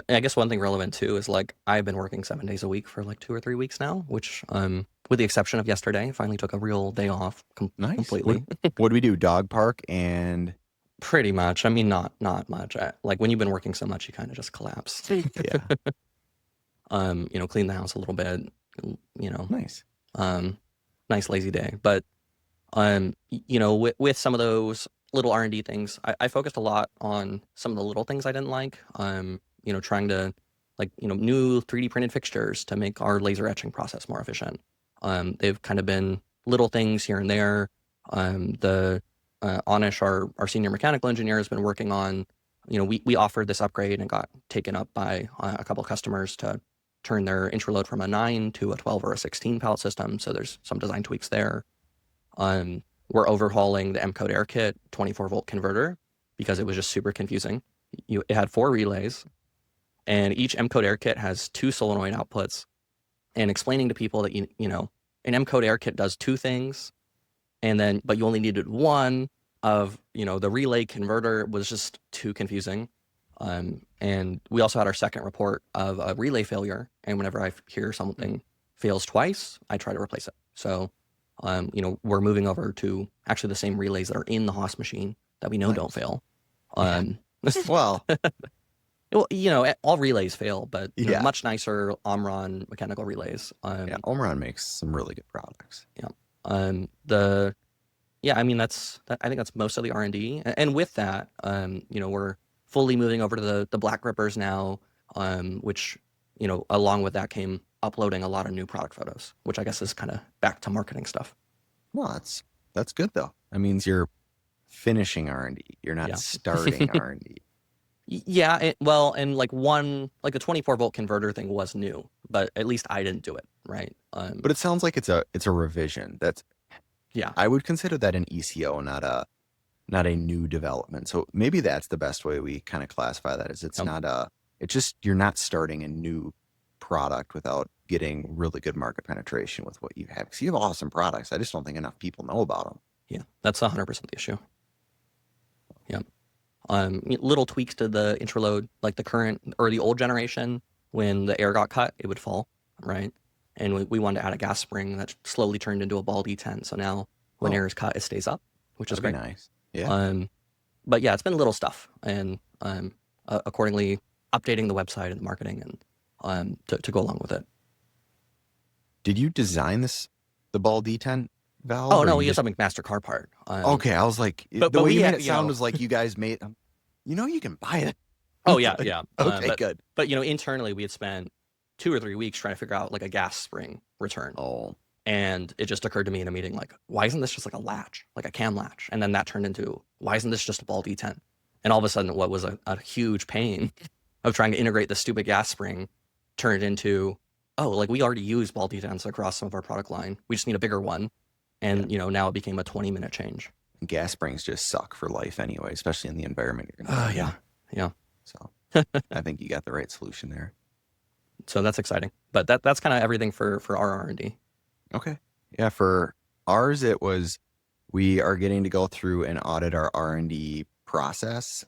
Speaker 1: I guess one thing relevant too is like I've been working 7 days a week for like 2 or 3 weeks now, which with the exception of yesterday, finally took a real day off
Speaker 2: Nice. What
Speaker 1: completely.
Speaker 2: what do we do? Dog park and
Speaker 1: Pretty much. I mean, not much. Like when you've been working so much, you kind of just collapse.
Speaker 2: yeah,
Speaker 1: Clean the house a little bit. You know,
Speaker 2: nice.
Speaker 1: um, nice lazy day. But with some of those little R&D things, I focused a lot on some of the little things I didn't like. Trying to like, new 3D printed fixtures to make our laser etching process more efficient. They've kind of been little things here and there. The Anish, our senior mechanical engineer, has been working on, we offered this upgrade and got taken up by a couple of customers to turn their intraload from a 9 to a 12 or a 16 pallet system. So there's some design tweaks there. We're overhauling the M Code Air Kit 24-volt converter because it was just super confusing. It had 4 relays, and each M Code Air Kit has 2 solenoid outputs. And explaining to people that an M Code Air Kit does 2 things, but you only needed one of the relay converter was just too confusing. And we also had our second report of a relay failure, and whenever I hear something fails twice, I try to replace it. So we're moving over to actually the same relays that are in the Haas machine that we know don't
Speaker 2: Nice.
Speaker 1: fail.
Speaker 2: Yeah.
Speaker 1: Um,
Speaker 2: Well,
Speaker 1: well, all relays fail, but
Speaker 2: yeah.
Speaker 1: much nicer Omron mechanical relays.
Speaker 2: Yeah. Omron makes some really good products.
Speaker 1: Yeah. The Yeah, I mean I think that's most of the R&D. And with that, we're fully moving over to the black grippers now, which along with that came uploading a lot of new product photos, which I guess is kind of back to marketing stuff.
Speaker 2: Well, that's good though. That means you're finishing R&D. You're not
Speaker 1: Yeah.
Speaker 2: starting R&D.
Speaker 1: Yeah, and like the 24-volt converter thing was new, but at least I didn't do it, right?
Speaker 2: But it sounds like it's a revision. That's
Speaker 1: Yeah.
Speaker 2: I would consider that an ECO, not a new development. So maybe that's the best way we kind of classify that is it's
Speaker 1: Um,
Speaker 2: not it's just you're not starting a new product without getting really good market penetration with what you have. Because you have awesome products. I just don't think enough people know about them.
Speaker 1: yeah, that's 100% the issue. Yeah. Little tweaks to the interload, like the current or the old generation, when the air got cut, it would fall, right? And we wanted to add a gas spring that slowly turned into a ball D10. So now when
Speaker 2: Oh,
Speaker 1: air is cut, it stays up, which is
Speaker 2: that'd be
Speaker 1: great.
Speaker 2: nice. Yeah.
Speaker 1: Um, but yeah, it's been little stuff, and accordingly updating the website and the marketing and to go along with it.
Speaker 2: Did you design the ball D10 valve
Speaker 1: Oh
Speaker 2: or
Speaker 1: no,
Speaker 2: you
Speaker 1: we used
Speaker 2: just
Speaker 1: a McMaster car part.
Speaker 2: okay, I was like the
Speaker 1: But
Speaker 2: way
Speaker 1: we
Speaker 2: you made
Speaker 1: had,
Speaker 2: it sound was like you guys made you can buy it.
Speaker 1: oh yeah,
Speaker 2: Like,
Speaker 1: yeah.
Speaker 2: okay, good.
Speaker 1: But internally we had spent 2 or 3 weeks trying to figure out like a gas spring return.
Speaker 2: Oh,
Speaker 1: And it just occurred to me in a meeting, like, why isn't this just like a latch, like a cam latch? And then that turned into, why isn't this just a ball D10? And all of a sudden, what was a huge pain of trying to integrate the stupid gas spring turned into, oh, like we already use ball D10s across some of our product line. We just need a bigger one.
Speaker 2: yeah.
Speaker 1: And, now it became a 20-minute change.
Speaker 2: Gas springs just suck for life anyway, especially in the environment you're going to
Speaker 1: Oh,
Speaker 2: be
Speaker 1: yeah.
Speaker 2: in.
Speaker 1: Yeah.
Speaker 2: So I think you got the right solution there.
Speaker 1: So that's exciting. But that's kind of everything for our R&D.
Speaker 2: Okay. Yeah, for ours it was we are getting to go through and audit our R&D process.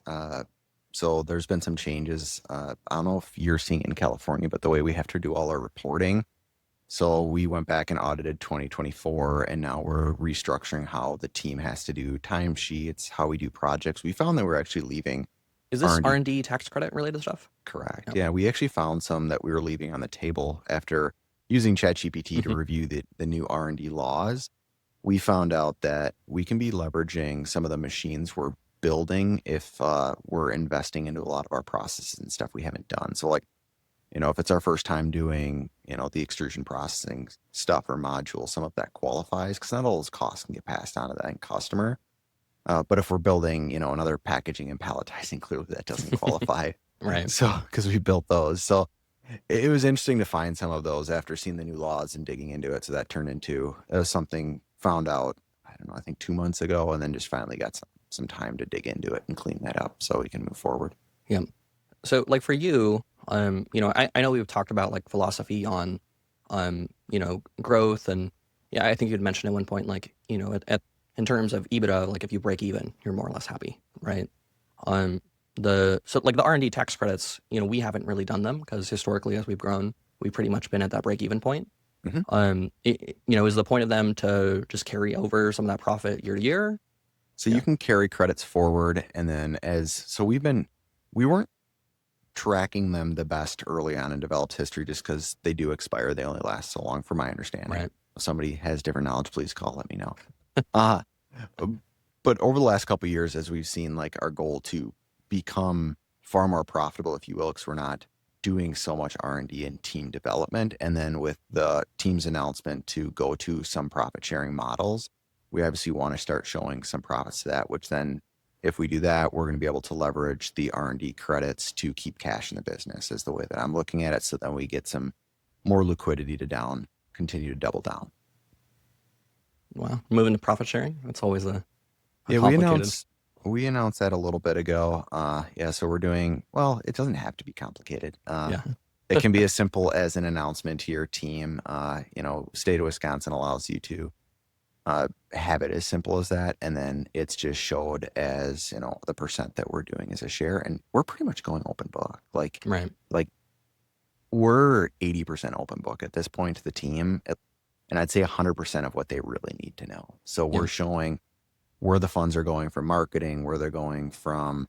Speaker 2: So there's been some changes. I don't know if you're seeing it in California, but the way we have to do all our reporting. So we went back and audited 2024, and now we're restructuring how the team has to do timesheets, how we do projects. We found that we're actually leaving
Speaker 1: Is this
Speaker 2: R&D.
Speaker 1: R&D tax credit related stuff?
Speaker 2: Correct.
Speaker 1: Yeah.
Speaker 2: Yeah, we actually found some that we were leaving on the table after using ChatGPT to
Speaker 1: Mhm.
Speaker 2: review the new R&D laws. We found out that we can be leveraging some of the machines we're building if we're investing into a lot of our processes and stuff we haven't done. So like, if it's our first time doing, the extrusion processing stuff or module, some of that qualifies because not all those costs can get passed on to the end customer. But if we're building, another packaging and palletizing, clearly that doesn't qualify.
Speaker 1: Right.
Speaker 2: So, because we built those. So it was interesting to find some of those after seeing the new laws and digging into it. So that turned into something found out, I don't know, I think 2 months ago, and then just finally got some time to dig into it and clean that up so we can move forward.
Speaker 1: Yeah. So like for you, I know we've talked about like philosophy on, growth and, Yeah, I think you'd mentioned at one point, like, in terms of EBITDA, like if you break even, you're more or less happy, right? Um, so like the R&D tax credits, we haven't really done them because historically, as we've grown, we've pretty much been at that break even point.
Speaker 2: Mhm.
Speaker 1: Is the point of them to just carry over some of that profit year to year?
Speaker 2: So you
Speaker 1: Yeah,
Speaker 2: can carry credits forward, and then we weren't tracking them the best early on in developed history just because they do expire. They only last so long, from my understanding.
Speaker 1: right.
Speaker 2: If somebody has different knowledge, please call, let me know. Uh, but over the last couple of years, as we've seen, like our goal to become far more profitable, if you will, because we're not doing so much R&D and team development. And then with the team's announcement to go to some profit sharing models, we obviously want to start showing some profits to that, which then if we do that, we're going to be able to leverage the R&D credits to keep cash in the business is the way that I'm looking at it. So then we get some more liquidity to continue to double down.
Speaker 1: Wow. Moving to profit sharing, that's always a
Speaker 2: Yeah,
Speaker 1: complicated.
Speaker 2: we announced that a little bit ago. Yeah, so we're doing, well, it doesn't have to be complicated.
Speaker 1: Yeah.
Speaker 2: It can be as simple as an announcement to your team. State of Wisconsin allows you to have it as simple as that, and then it's just showed as, the percent that we're doing as a share, and we're pretty much going open book.
Speaker 1: Right.
Speaker 2: Like we're 80% open book at this point to the team, and I'd say 100% of what they really need to know. So
Speaker 1: Yeah.
Speaker 2: we're showing where the funds are going from marketing, where they're going from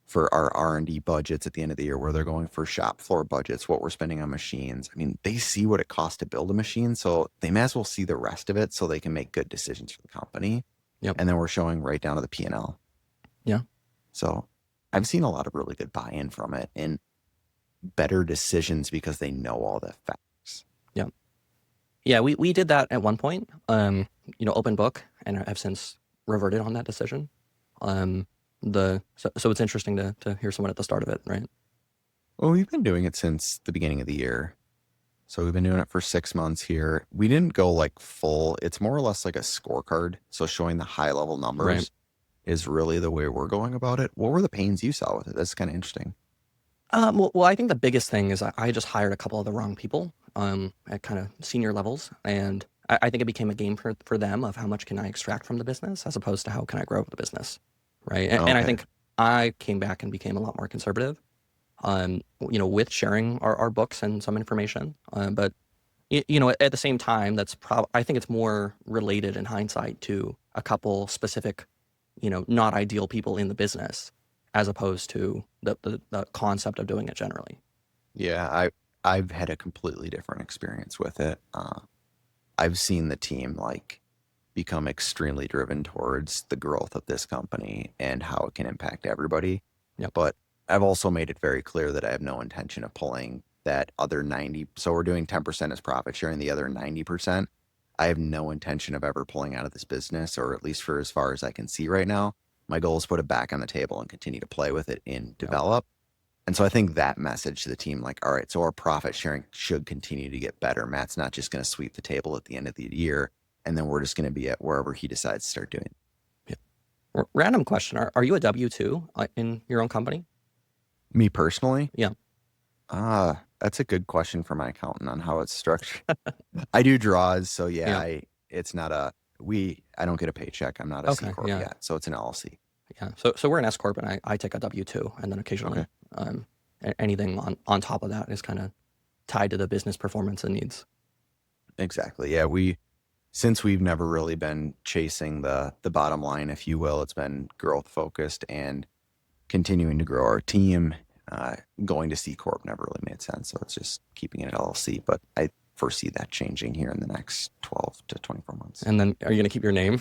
Speaker 2: for our R&D budgets at the end of the year, where they're going for shop floor budgets, what we're spending on machines. I mean, they see what it costs to build a machine, so they may as well see the rest of it so they can make good decisions for the company.
Speaker 1: Yep.
Speaker 2: And then we're showing right down to the P&L.
Speaker 1: Yeah.
Speaker 2: So I've seen a lot of really good buy-in from it and better decisions because they know all the facts.
Speaker 1: Yeah. Yeah. We did that at one point, open book, and I've since reverted on that decision. Um, so it's interesting to hear someone at the start of it, right?
Speaker 2: Well, we've been doing it since the beginning of the year. So we've been doing it for 6 months here. We didn't go like full. It's more or less like a scorecard. So showing the high level
Speaker 1: Right.
Speaker 2: numbers is really the way we're going about it. What were the pains you saw with it? That's kind of interesting.
Speaker 1: Well, I think the biggest thing is I just hired a couple of the wrong people at kind of senior levels, and I think it became a game for them of how much can I extract from the business as opposed to how can I grow the business, right? And I
Speaker 2: Okay.
Speaker 1: think I came back and became a lot more conservative, with sharing our books and some information. But at the same time, I think it's more related in hindsight to a couple specific, not ideal people in the business, as opposed to the concept of doing it generally.
Speaker 2: Yeah, I've had a completely different experience with it. I've seen the team like become extremely driven towards the growth of this company and how it can impact everybody.
Speaker 1: Yep.
Speaker 2: But I've also made it very clear that I have no intention of pulling that other 90. So we're doing 10% as profit sharing, the other 90%. I have no intention of ever pulling out of this business, or at least for as far as I can see right now. My goal is put it back on the table and continue to play with it and
Speaker 1: Yep.
Speaker 2: develop. And so I think that message to the team, like, all right, so our profit sharing should continue to get better. Matt's not just going to sweep the table at the end of the year, and then we're just going to be at wherever he decides to start doing.
Speaker 1: Yep. Random question: Are you a W-2 in your own company?
Speaker 2: Me personally,
Speaker 1: Yeah.
Speaker 2: that's a good question for my accountant on how it's structured. I do draws, so yeah,
Speaker 1: Yeah.
Speaker 2: it's not I don't get a paycheck. I'm not a C
Speaker 1: Okay.
Speaker 2: corp
Speaker 1: Yeah.
Speaker 2: yet, so it's an LLC.
Speaker 1: Yeah. So we're an S corp, and I take a W-2, and then
Speaker 2: Okay.
Speaker 1: occasionally, anything on top of that is kind of tied to the business performance and needs.
Speaker 2: Exactly. Yeah, since we've never really been chasing the bottom line, if you will, it's been growth focused and continuing to grow our team. Going to C corp never really made sense, so it's just keeping it at LLC. But I foresee that changing here in the next 12 to 24 months.
Speaker 1: And then, are you going to keep your name?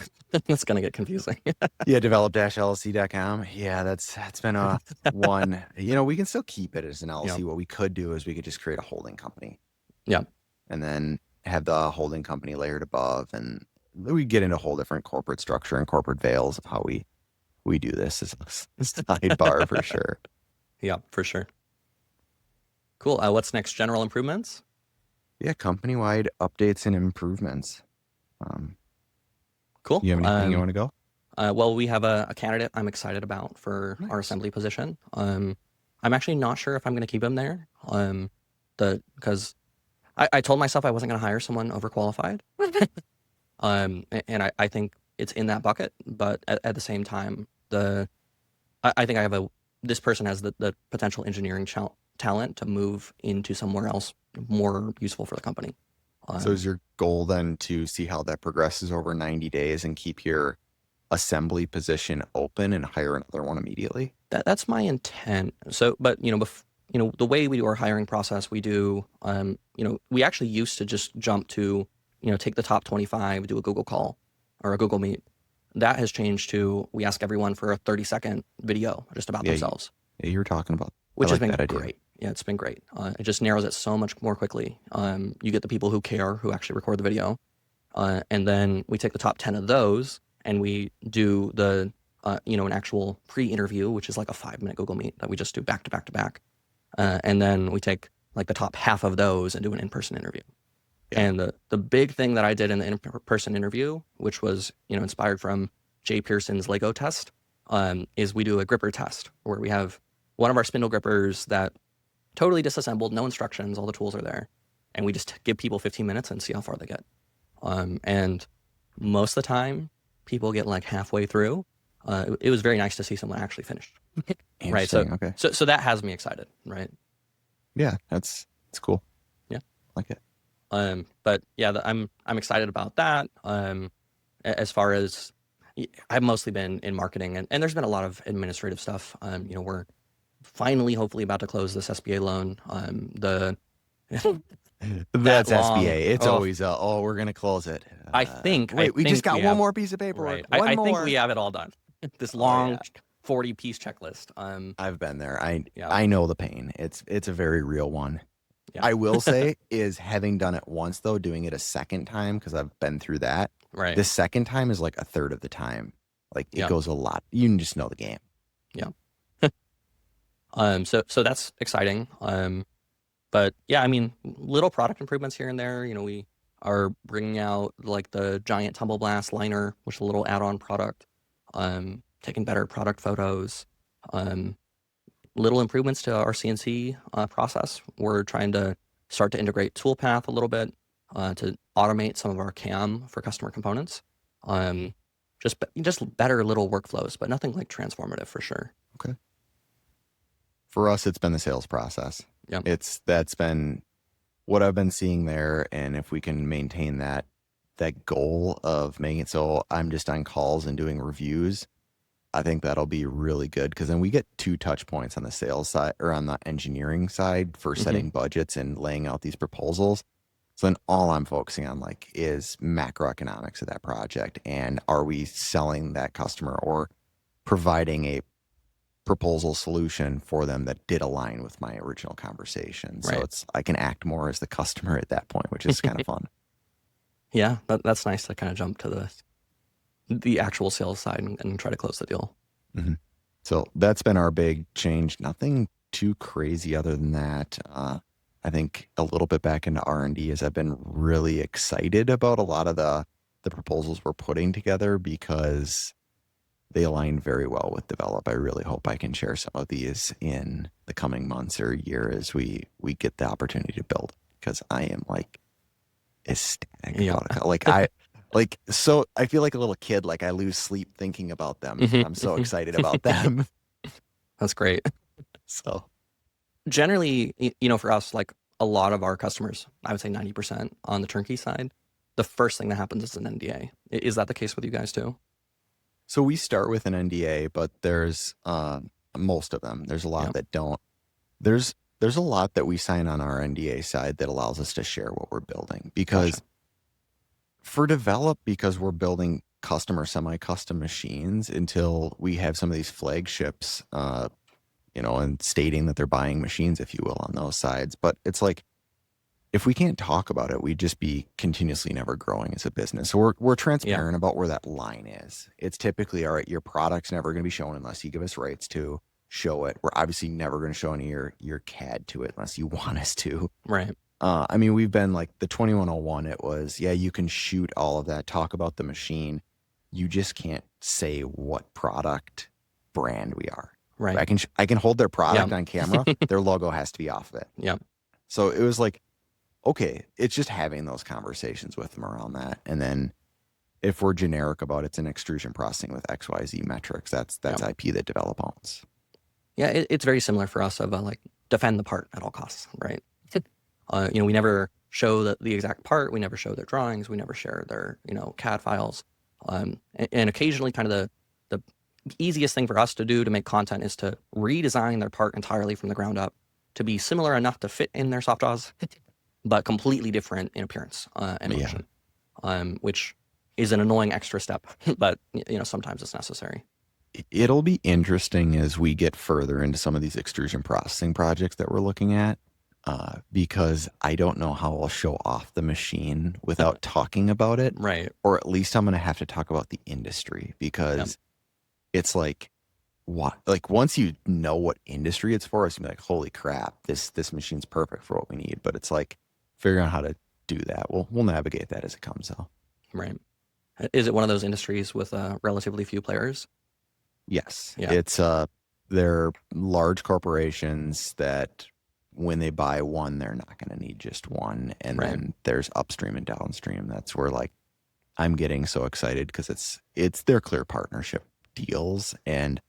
Speaker 1: That's going to get confusing.
Speaker 2: Yeah, develop-llc.com. Yeah, that's been a one. We can still keep it as an
Speaker 1: Yeah.
Speaker 2: LLC. What we could do is we could just create a holding company
Speaker 1: Yeah.
Speaker 2: and then have the holding company layered above, and we get into a whole different corporate structure and corporate veils of how we do this as a sidebar for sure.
Speaker 1: Yeah, for sure. Cool. What's next? General improvements?
Speaker 2: Yeah, company-wide updates and improvements. Um,
Speaker 1: Cool.
Speaker 2: you have anything you want to go?
Speaker 1: Well, we have a candidate I'm excited about for our
Speaker 2: Nice.
Speaker 1: assembly position. I'm actually not sure if I'm going to keep him there. Because I told myself I wasn't going to hire someone overqualified. And I think it's in that bucket, but at the same time, I think I have a this person has the potential engineering talent to move into somewhere else more useful for the company.
Speaker 2: So
Speaker 1: Um,
Speaker 2: is your goal then to see how that progresses over 90 days and keep your assembly position open and hire another one immediately?
Speaker 1: that's my intent. So, but the way we do our hiring process, we do, we actually used to just jump to, take the top 25, do a Google call or a Google Meet. That has changed to we ask everyone for a 30-second video just about
Speaker 2: Yeah,
Speaker 1: themselves,
Speaker 2: yeah, you were talking about. I
Speaker 1: which has
Speaker 2: like
Speaker 1: been
Speaker 2: that idea.
Speaker 1: great. Yeah, it's been great. It just narrows it so much more quickly. You get the people who care, who actually record the video, and then we take the top 10 of those and we do an actual pre-interview, which is like a 5-minute Google Meet that we just do back to back to back. And then we take like the top half of those and do an in-person interview.
Speaker 2: Yeah.
Speaker 1: And the big thing that I did in the in-person interview, which was, inspired from Jay Pearson's Lego test, is we do a gripper test where we have one of our spindle grippers that totally disassembled, no instructions, all the tools are there. And we just give people 15 minutes and see how far they get. And most of the time, people get like halfway through. It was very nice to see someone actually finish. Right. So,
Speaker 2: Interesting. Okay.
Speaker 1: so that has me excited. Right.
Speaker 2: Yeah, it's cool.
Speaker 1: Yeah.
Speaker 2: Like it.
Speaker 1: But yeah, I'm excited about that. As far as I've mostly been in marketing, and there's been a lot of administrative stuff. We're finally, hopefully, about to close this SBA loan. The that
Speaker 2: That's
Speaker 1: long.
Speaker 2: SBA. It's
Speaker 1: Oh,
Speaker 2: always we're gonna close it.
Speaker 1: I
Speaker 2: Wait, we just
Speaker 1: think we
Speaker 2: got one
Speaker 1: have
Speaker 2: more piece of paperwork.
Speaker 1: right.
Speaker 2: One
Speaker 1: I think we
Speaker 2: more.
Speaker 1: have it all done. This
Speaker 2: Oh yeah.
Speaker 1: long 40-piece checklist.
Speaker 2: I've been there. I
Speaker 1: Yeah,
Speaker 2: I know the pain. It's a very real one.
Speaker 1: yeah,
Speaker 2: I will say is having done it once though, doing it a second time because I've been through that.
Speaker 1: right.
Speaker 2: The second time is like a third of the time. Like it
Speaker 1: Yeah,
Speaker 2: goes a lot. You can just know the game.
Speaker 1: yeah. So that's exciting. But yeah, I mean, little product improvements here and there. We are bringing out like the giant tumble blast liner, which is a little add-on product. Taking better product photos. Um, little improvements to our CNC process. We're trying to start to integrate toolpath a little bit to automate some of our CAM for customer components. Um, just better little workflows, but nothing like transformative for sure.
Speaker 2: Okay. For us, it's been the sales process.
Speaker 1: Yeah,
Speaker 2: That's been what I've been seeing there, and if we can maintain that goal of making it so I'm just on calls and doing reviews, I think that'll be really good because then we get two touch points on the sales side or on the engineering side for
Speaker 1: hmm
Speaker 2: setting budgets and laying out these proposals. So then all I'm focusing on like is macroeconomics of that project and are we selling that customer or providing a proposal solution for them that did align with my original conversation. So
Speaker 1: right.
Speaker 2: it's I can act more as the customer at that point, which is kind of fun.
Speaker 1: Yeah, that's nice to kind of jump to the actual sales side and try to close the deal.
Speaker 2: Mhm. So that's been our big change. Nothing too crazy other than that. I think a little bit back into R&D as I've been really excited about a lot of the proposals we're putting together because they align very well with develop. I really hope I can share some of these in the coming months or year as we get the opportunity to build because I am like ecstatic
Speaker 1: Yeah.
Speaker 2: about it. So I feel like a little kid, like I lose sleep thinking about them.
Speaker 1: hmm
Speaker 2: I'm so
Speaker 1: hmm
Speaker 2: excited about them.
Speaker 1: That's great.
Speaker 2: So
Speaker 1: Generally, for us, like a lot of our customers, I would say 90% on the turnkey side, the first thing that happens is an NDA. Is that the case with you guys too?
Speaker 2: so we start with an NDA, but there's most of them. There's a
Speaker 1: Yeah.
Speaker 2: lot that don't. There's a lot that we sign on our NDA side that allows us to share what we're building
Speaker 1: Gotcha.
Speaker 2: because for develop because we're building custom or semi-custom machines until we have some of these flagships and stating that they're buying machines, if you will, on those sides. But it's like, if we can't talk about it, we'd just be continuously never growing as a business. So we're
Speaker 1: Yeah.
Speaker 2: transparent about where that line is. It's typically, all right, your product's never going to be shown unless you give us rights to show it. We're obviously never going to show any of your CAD to it unless you want us to.
Speaker 1: Right.
Speaker 2: I mean, we've been like the 2101, it was, yeah, you can shoot all of that, talk about the machine. You just can't say what product brand we are.
Speaker 1: Right.
Speaker 2: I can hold their
Speaker 1: Yeah.
Speaker 2: product on camera. Their logo has to be off of it.
Speaker 1: Yeah.
Speaker 2: So it was like, okay, it's just having those conversations with them around that. And then if we're generic about it's an extrusion processing with XYZ metrics,
Speaker 1: Yeah.
Speaker 2: that's IP that develop owns.
Speaker 1: Yeah, it's very similar for us of like defend the part at all costs, right? We never show the exact part. We never show their drawings. We never share their, CAD files. And occasionally kind of the easiest thing for us to do to make content is to redesign their part entirely from the ground up to be similar enough to fit in their soft jaws, but completely different in appearance and
Speaker 2: Yeah.
Speaker 1: motion, which is an annoying extra step, but sometimes it's necessary.
Speaker 2: It'll be interesting as we get further into some of these extrusion processing projects that we're looking at, because I don't know how I'll show off the machine without talking about it,
Speaker 1: Right.
Speaker 2: or at least I'm going to have to talk about the industry
Speaker 1: Yep.
Speaker 2: because it's like, what, like once you know what industry it's for, it's gonna be like, holy crap, this machine's perfect for what we need. But it's like figuring out how to do that. We'll navigate that as it comes though.
Speaker 1: Right. Is it one of those industries with relatively few players?
Speaker 2: Yes,
Speaker 1: Yeah.
Speaker 2: it's they're large corporations that when they buy one, they're not going to need just one, and
Speaker 1: Right.
Speaker 2: then there's upstream and downstream. That's where like I'm getting so excited because it's their clear partnership deals, and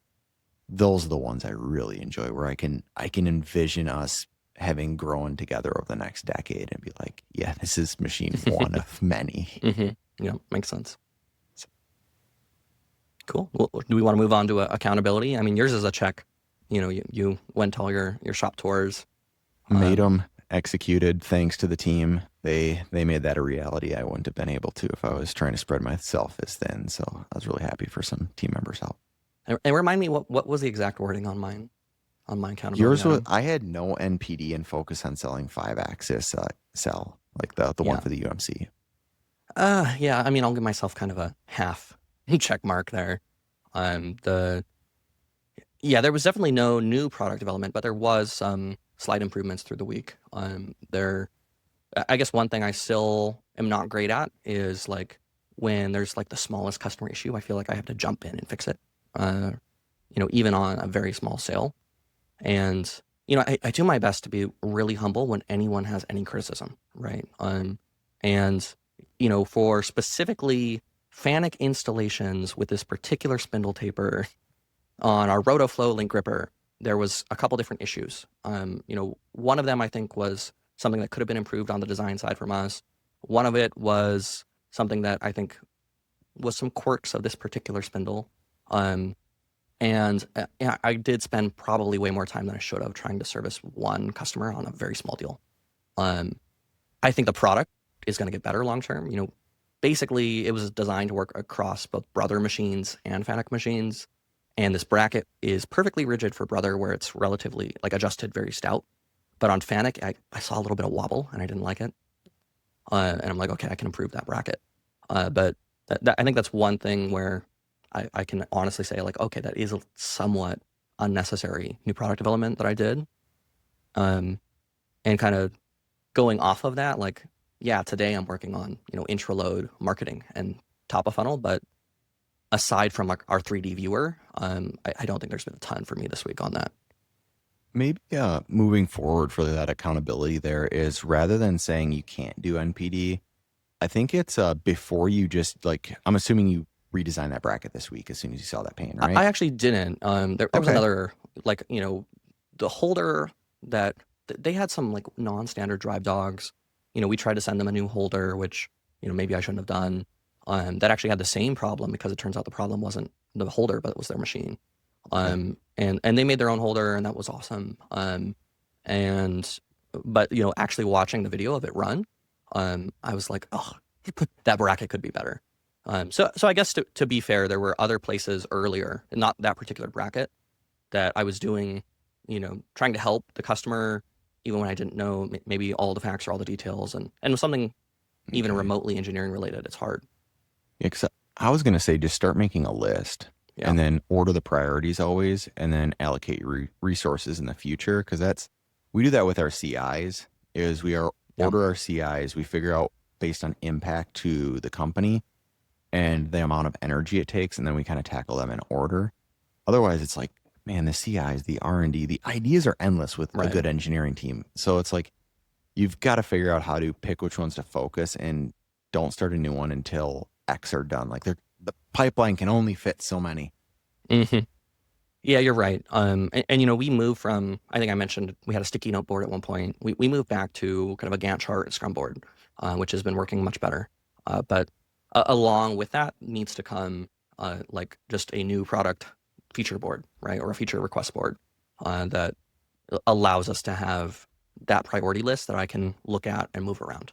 Speaker 2: those are the ones I really enjoy where I can envision us having grown together over the next decade and be like, yeah, this is machine one of many.
Speaker 1: Yeah, makes sense. Cool. Well, do we want to move on to accountability? I mean, yours is a check. You went to all your shop tours.
Speaker 2: Made
Speaker 1: Um,
Speaker 2: them, executed, thanks to the team. They made that a reality. I wouldn't have been able to if I was trying to spread myself as thin. So I was really happy for some team members' help.
Speaker 1: and remind me what was the exact wording on my accountability
Speaker 2: Yours was
Speaker 1: item?
Speaker 2: I had no NPD and focus on selling 5-axis cell, like the one
Speaker 1: Yeah.
Speaker 2: for the UMC.
Speaker 1: Yeah. I mean, I'll give myself kind of a half check mark there. The Yeah, there was definitely no new product development, but there was some slight improvements through the week. I guess one thing I still am not great at is like when there's like the smallest customer issue, I feel like I have to jump in and fix it. Uh, even on a very small sale. And I do my best to be really humble when anyone has any criticism, right? And for specifically Fanuc installations with this particular spindle taper on our RotoFlow link gripper, there was a couple different issues. One of them I think was something that could have been improved on the design side from us. One of it was something that I think was some quirks of this particular spindle. Um, and yeah, I did spend probably way more time than I should have trying to service one customer on a very small deal. Um, I think the product is going to get better long term. Basically, it was designed to work across both Brother machines and Fanuc machines. And this bracket is perfectly rigid for Brother, where it's relatively like adjusted very stout. But on Fanuc, I saw a little bit of wobble and I didn't like it. And I'm like, okay, I can improve that bracket. But I think that's one thing where I can honestly say, like, okay, that is a somewhat unnecessary new product development that I did. Um, and kind of going off of that, like, yeah, today I'm working on, intraload marketing and top of funnel. But aside from like our 3D viewer, I don't think there's been a ton for me this week on that.
Speaker 2: Maybe moving forward for that accountability there is rather than saying you can't do NPD, I think it's before you just like I'm assuming you redesigned that bracket this week as soon as you saw that pane,
Speaker 1: I
Speaker 2: right?
Speaker 1: actually didn't. There was
Speaker 2: Okay.
Speaker 1: another like the holder that they had some like non-standard drive dogs. We tried to send them a new holder, which maybe I shouldn't have done. That actually had the same problem because it turns out the problem wasn't the holder, but it was their machine.
Speaker 2: Okay.
Speaker 1: And they made their own holder, and that was awesome. And but actually watching the video of it run, I was like, oh, that bracket could be better. So I guess to be fair, there were other places earlier, not that particular bracket, that I was doing, trying to help the customer, even when I didn't know maybe all the facts or all the details, and with something even
Speaker 2: Okay.
Speaker 1: remotely engineering related, it's hard.
Speaker 2: Yeah, 'cause I was gonna say just start making a list
Speaker 1: Yeah.
Speaker 2: and then order the priorities always, and then allocate resources in the future. Because we do that with our CIs. Is we are
Speaker 1: Yeah.
Speaker 2: order our CIs, we figure out based on impact to the company and the amount of energy it takes, and then we kind of tackle them in order. Otherwise, it's like, man, the CIs, the R&D, the ideas are endless with a
Speaker 1: Right.
Speaker 2: good engineering team. So it's like you've got to figure out how to pick which ones to focus and don't start a new one until X are done. Like the pipeline can only fit so many.
Speaker 1: Hmm. Yeah, you're right. And we moved from, I think I mentioned we had a sticky note board at one point. We moved back to kind of a Gantt chart and Scrum board, which has been working much better. But along with that needs to come like just a new product feature board, right? Or a feature request board that allows us to have that priority list that I can look at and move around.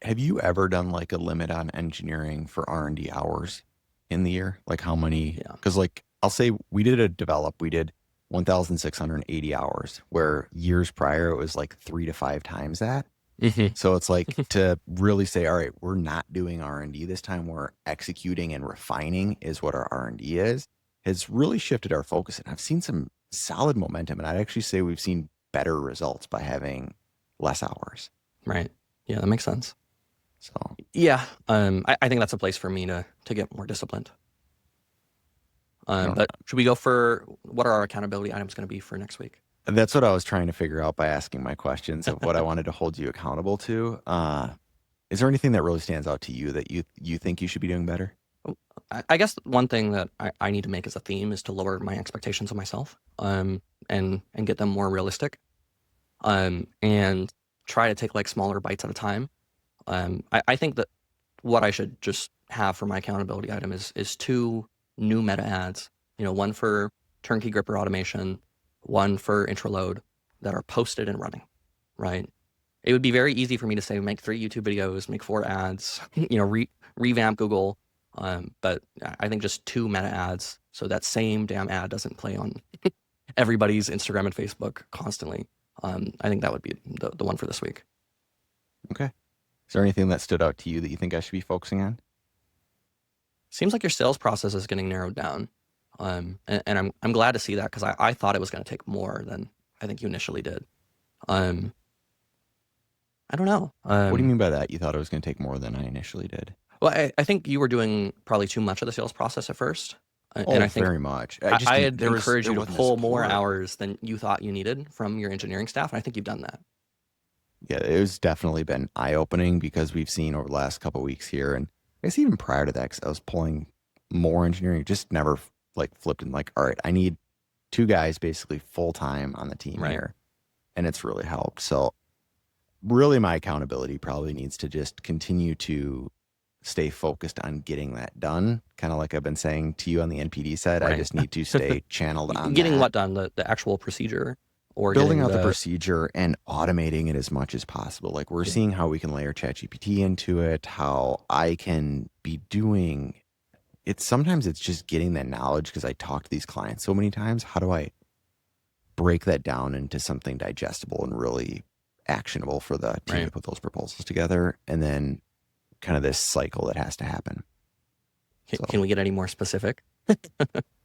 Speaker 2: Have you ever done like a limit on engineering for R&D hours in the year? Like how many?
Speaker 1: Yeah.
Speaker 2: Because like I'll say we did 1,680 hours, where years prior it was like 3 to 5 times that.
Speaker 1: Hmm.
Speaker 2: So it's like to really say, all right, we're not doing R&D this time. We're executing and refining is what our R&D is, has really shifted our focus. And I've seen some solid momentum. And I'd actually say we've seen better results by having less hours.
Speaker 1: Right. Yeah, that makes sense.
Speaker 2: So
Speaker 1: Yeah. I think that's a place for me to get more disciplined.
Speaker 2: I don't
Speaker 1: But should we go for what are our accountability items going to be for next week?
Speaker 2: That's what I was trying to figure out by asking my questions of what I wanted to hold you accountable to. Is there anything that really stands out to you that you think you should be doing better?
Speaker 1: I guess one thing that I need to make as a theme is to lower my expectations of myself, and get them more realistic, and try to take like smaller bites at a time. I think that what I should just have for my accountability item is two new meta ads. One for turnkey gripper automation, one for intro load that are posted and running, right? It would be very easy for me to say make 3 YouTube videos, make 4 ads, revamp Google. But I think just two meta ads, so that same damn ad doesn't play on everybody's Instagram and Facebook constantly. I think that would be the one for this week.
Speaker 2: Okay. Is there anything that stood out to you that you think I should be focusing on?
Speaker 1: Seems like your sales process is getting narrowed down, and I'm glad to see that because I thought it was going to take more than I think you initially did. Um, I don't know.
Speaker 2: What do you mean by that? You thought it was going to take more than I initially did?
Speaker 1: Well, I think you were doing probably too much of the sales process at first, and
Speaker 2: Oh,
Speaker 1: I think
Speaker 2: very much.
Speaker 1: I had encouraged
Speaker 2: There
Speaker 1: you to
Speaker 2: wasn't the
Speaker 1: pull more
Speaker 2: support.
Speaker 1: hours than you thought you needed from your engineering staff, and I think you've done that.
Speaker 2: Yeah, it was definitely been eye-opening because we've seen over the last couple of weeks here, and I guess even prior to that, 'cause I was pulling more engineering, just never like flipped and like, all right, I need 2 guys basically full time on the team
Speaker 1: Right.
Speaker 2: here, and it's really helped. So really, my accountability probably needs to just continue to stay focused on getting that done. Kind of like I've been saying to you on the NPD side, I
Speaker 1: Right.
Speaker 2: just need to stay channeled on
Speaker 1: Getting
Speaker 2: that,
Speaker 1: what done? The actual procedure, or
Speaker 2: building
Speaker 1: getting
Speaker 2: out the
Speaker 1: the
Speaker 2: procedure and automating it as much as possible. Like we're
Speaker 1: yeah,
Speaker 2: seeing how we can layer ChatGPT into it, how I can be doing it. Sometimes it's just getting that knowledge because I talk to these clients so many times. How do I break that down into something digestible and really actionable for the team
Speaker 1: right.
Speaker 2: to put those proposals together? And then kind of this cycle that has to happen.
Speaker 1: Can
Speaker 2: So
Speaker 1: we get any more specific?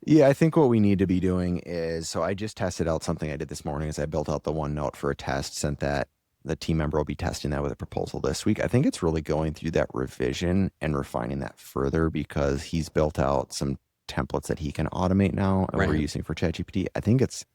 Speaker 2: yeah, I think what we need to be doing is, so I just tested out something I did this morning is I built out the OneNote for a test, sent that. The team member will be testing that with a proposal this week. I think it's really going through that revision and refining that further because he's built out some templates that he can automate now and we're
Speaker 1: Right.
Speaker 2: using for ChatGPT. I think it's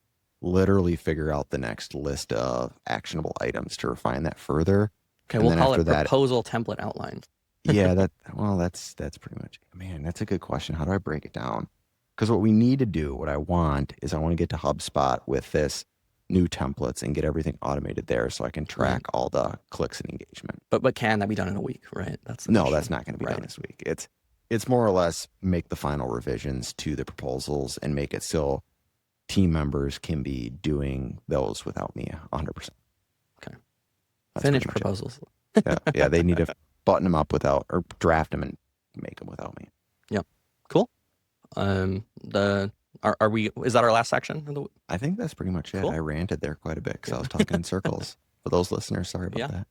Speaker 2: literally figure out the next list of actionable items to refine that further.
Speaker 1: Okay,
Speaker 2: And
Speaker 1: we'll
Speaker 2: then
Speaker 1: call
Speaker 2: after
Speaker 1: it
Speaker 2: that,
Speaker 1: proposal template outline.
Speaker 2: yeah, that's pretty much, man, that's a good question. How do I break it down? Because what we need to do, what I want is I want to get to HubSpot with this new templates and get everything automated there so I can track
Speaker 1: Right.
Speaker 2: all the clicks and engagement.
Speaker 1: But can that be done in a week? Right. That's the
Speaker 2: No, that's
Speaker 1: question.
Speaker 2: not going to be done
Speaker 1: Right.
Speaker 2: this week. It's more or less make the final revisions to the proposals and make it so team members can be doing those without me 100%.
Speaker 1: Okay.
Speaker 2: That's pretty
Speaker 1: Finished
Speaker 2: much it.
Speaker 1: proposals.
Speaker 2: Yeah, they need to button them up without or draft them and make them without me.
Speaker 1: Yep. Cool. The are we? Is that our last section?
Speaker 2: I think that's pretty much it.
Speaker 1: Cool.
Speaker 2: I ranted there quite a bit because I
Speaker 1: Good.
Speaker 2: was talking in circles. For those listeners, sorry about
Speaker 1: Yeah.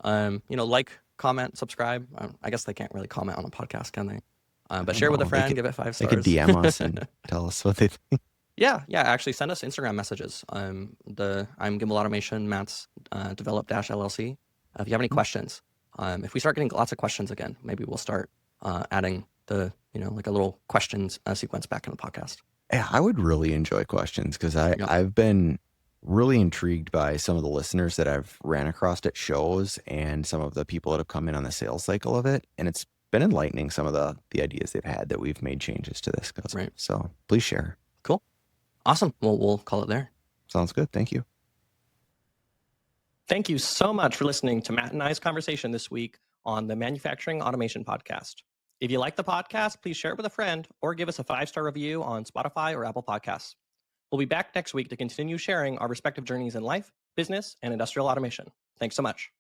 Speaker 2: that.
Speaker 1: Like, comment, subscribe. I guess they can't really comment on a podcast, can they?
Speaker 2: I
Speaker 1: But
Speaker 2: don't
Speaker 1: share with a
Speaker 2: know.
Speaker 1: friend, give it
Speaker 2: They could
Speaker 1: 5 stars.
Speaker 2: DM us and tell us what they think.
Speaker 1: Yeah, actually send us Instagram messages. I'm Gimbal Automation, Matt's Develop Dash LLC. If you have any questions, if we start getting lots of questions again, maybe we'll start adding the like a little questions sequence back in the podcast.
Speaker 2: Yeah, I would really enjoy questions because
Speaker 1: Yep.
Speaker 2: I've been really intrigued by some of the listeners that I've ran across at shows and some of the people that have come in on the sales cycle of it. And it's been enlightening, some of the ideas they've had that we've made changes to this.
Speaker 1: Right.
Speaker 2: So please share.
Speaker 1: Cool. Awesome. Well, we'll call it there.
Speaker 2: Sounds good. Thank you.
Speaker 1: Thank you so much for listening to Matt and I's conversation this week on the Manufacturing Automation Podcast. If you like the podcast, please share it with a friend or give us a 5-star review on Spotify or Apple Podcasts. We'll be back next week to continue sharing our respective journeys in life, business, and industrial automation. Thanks so much.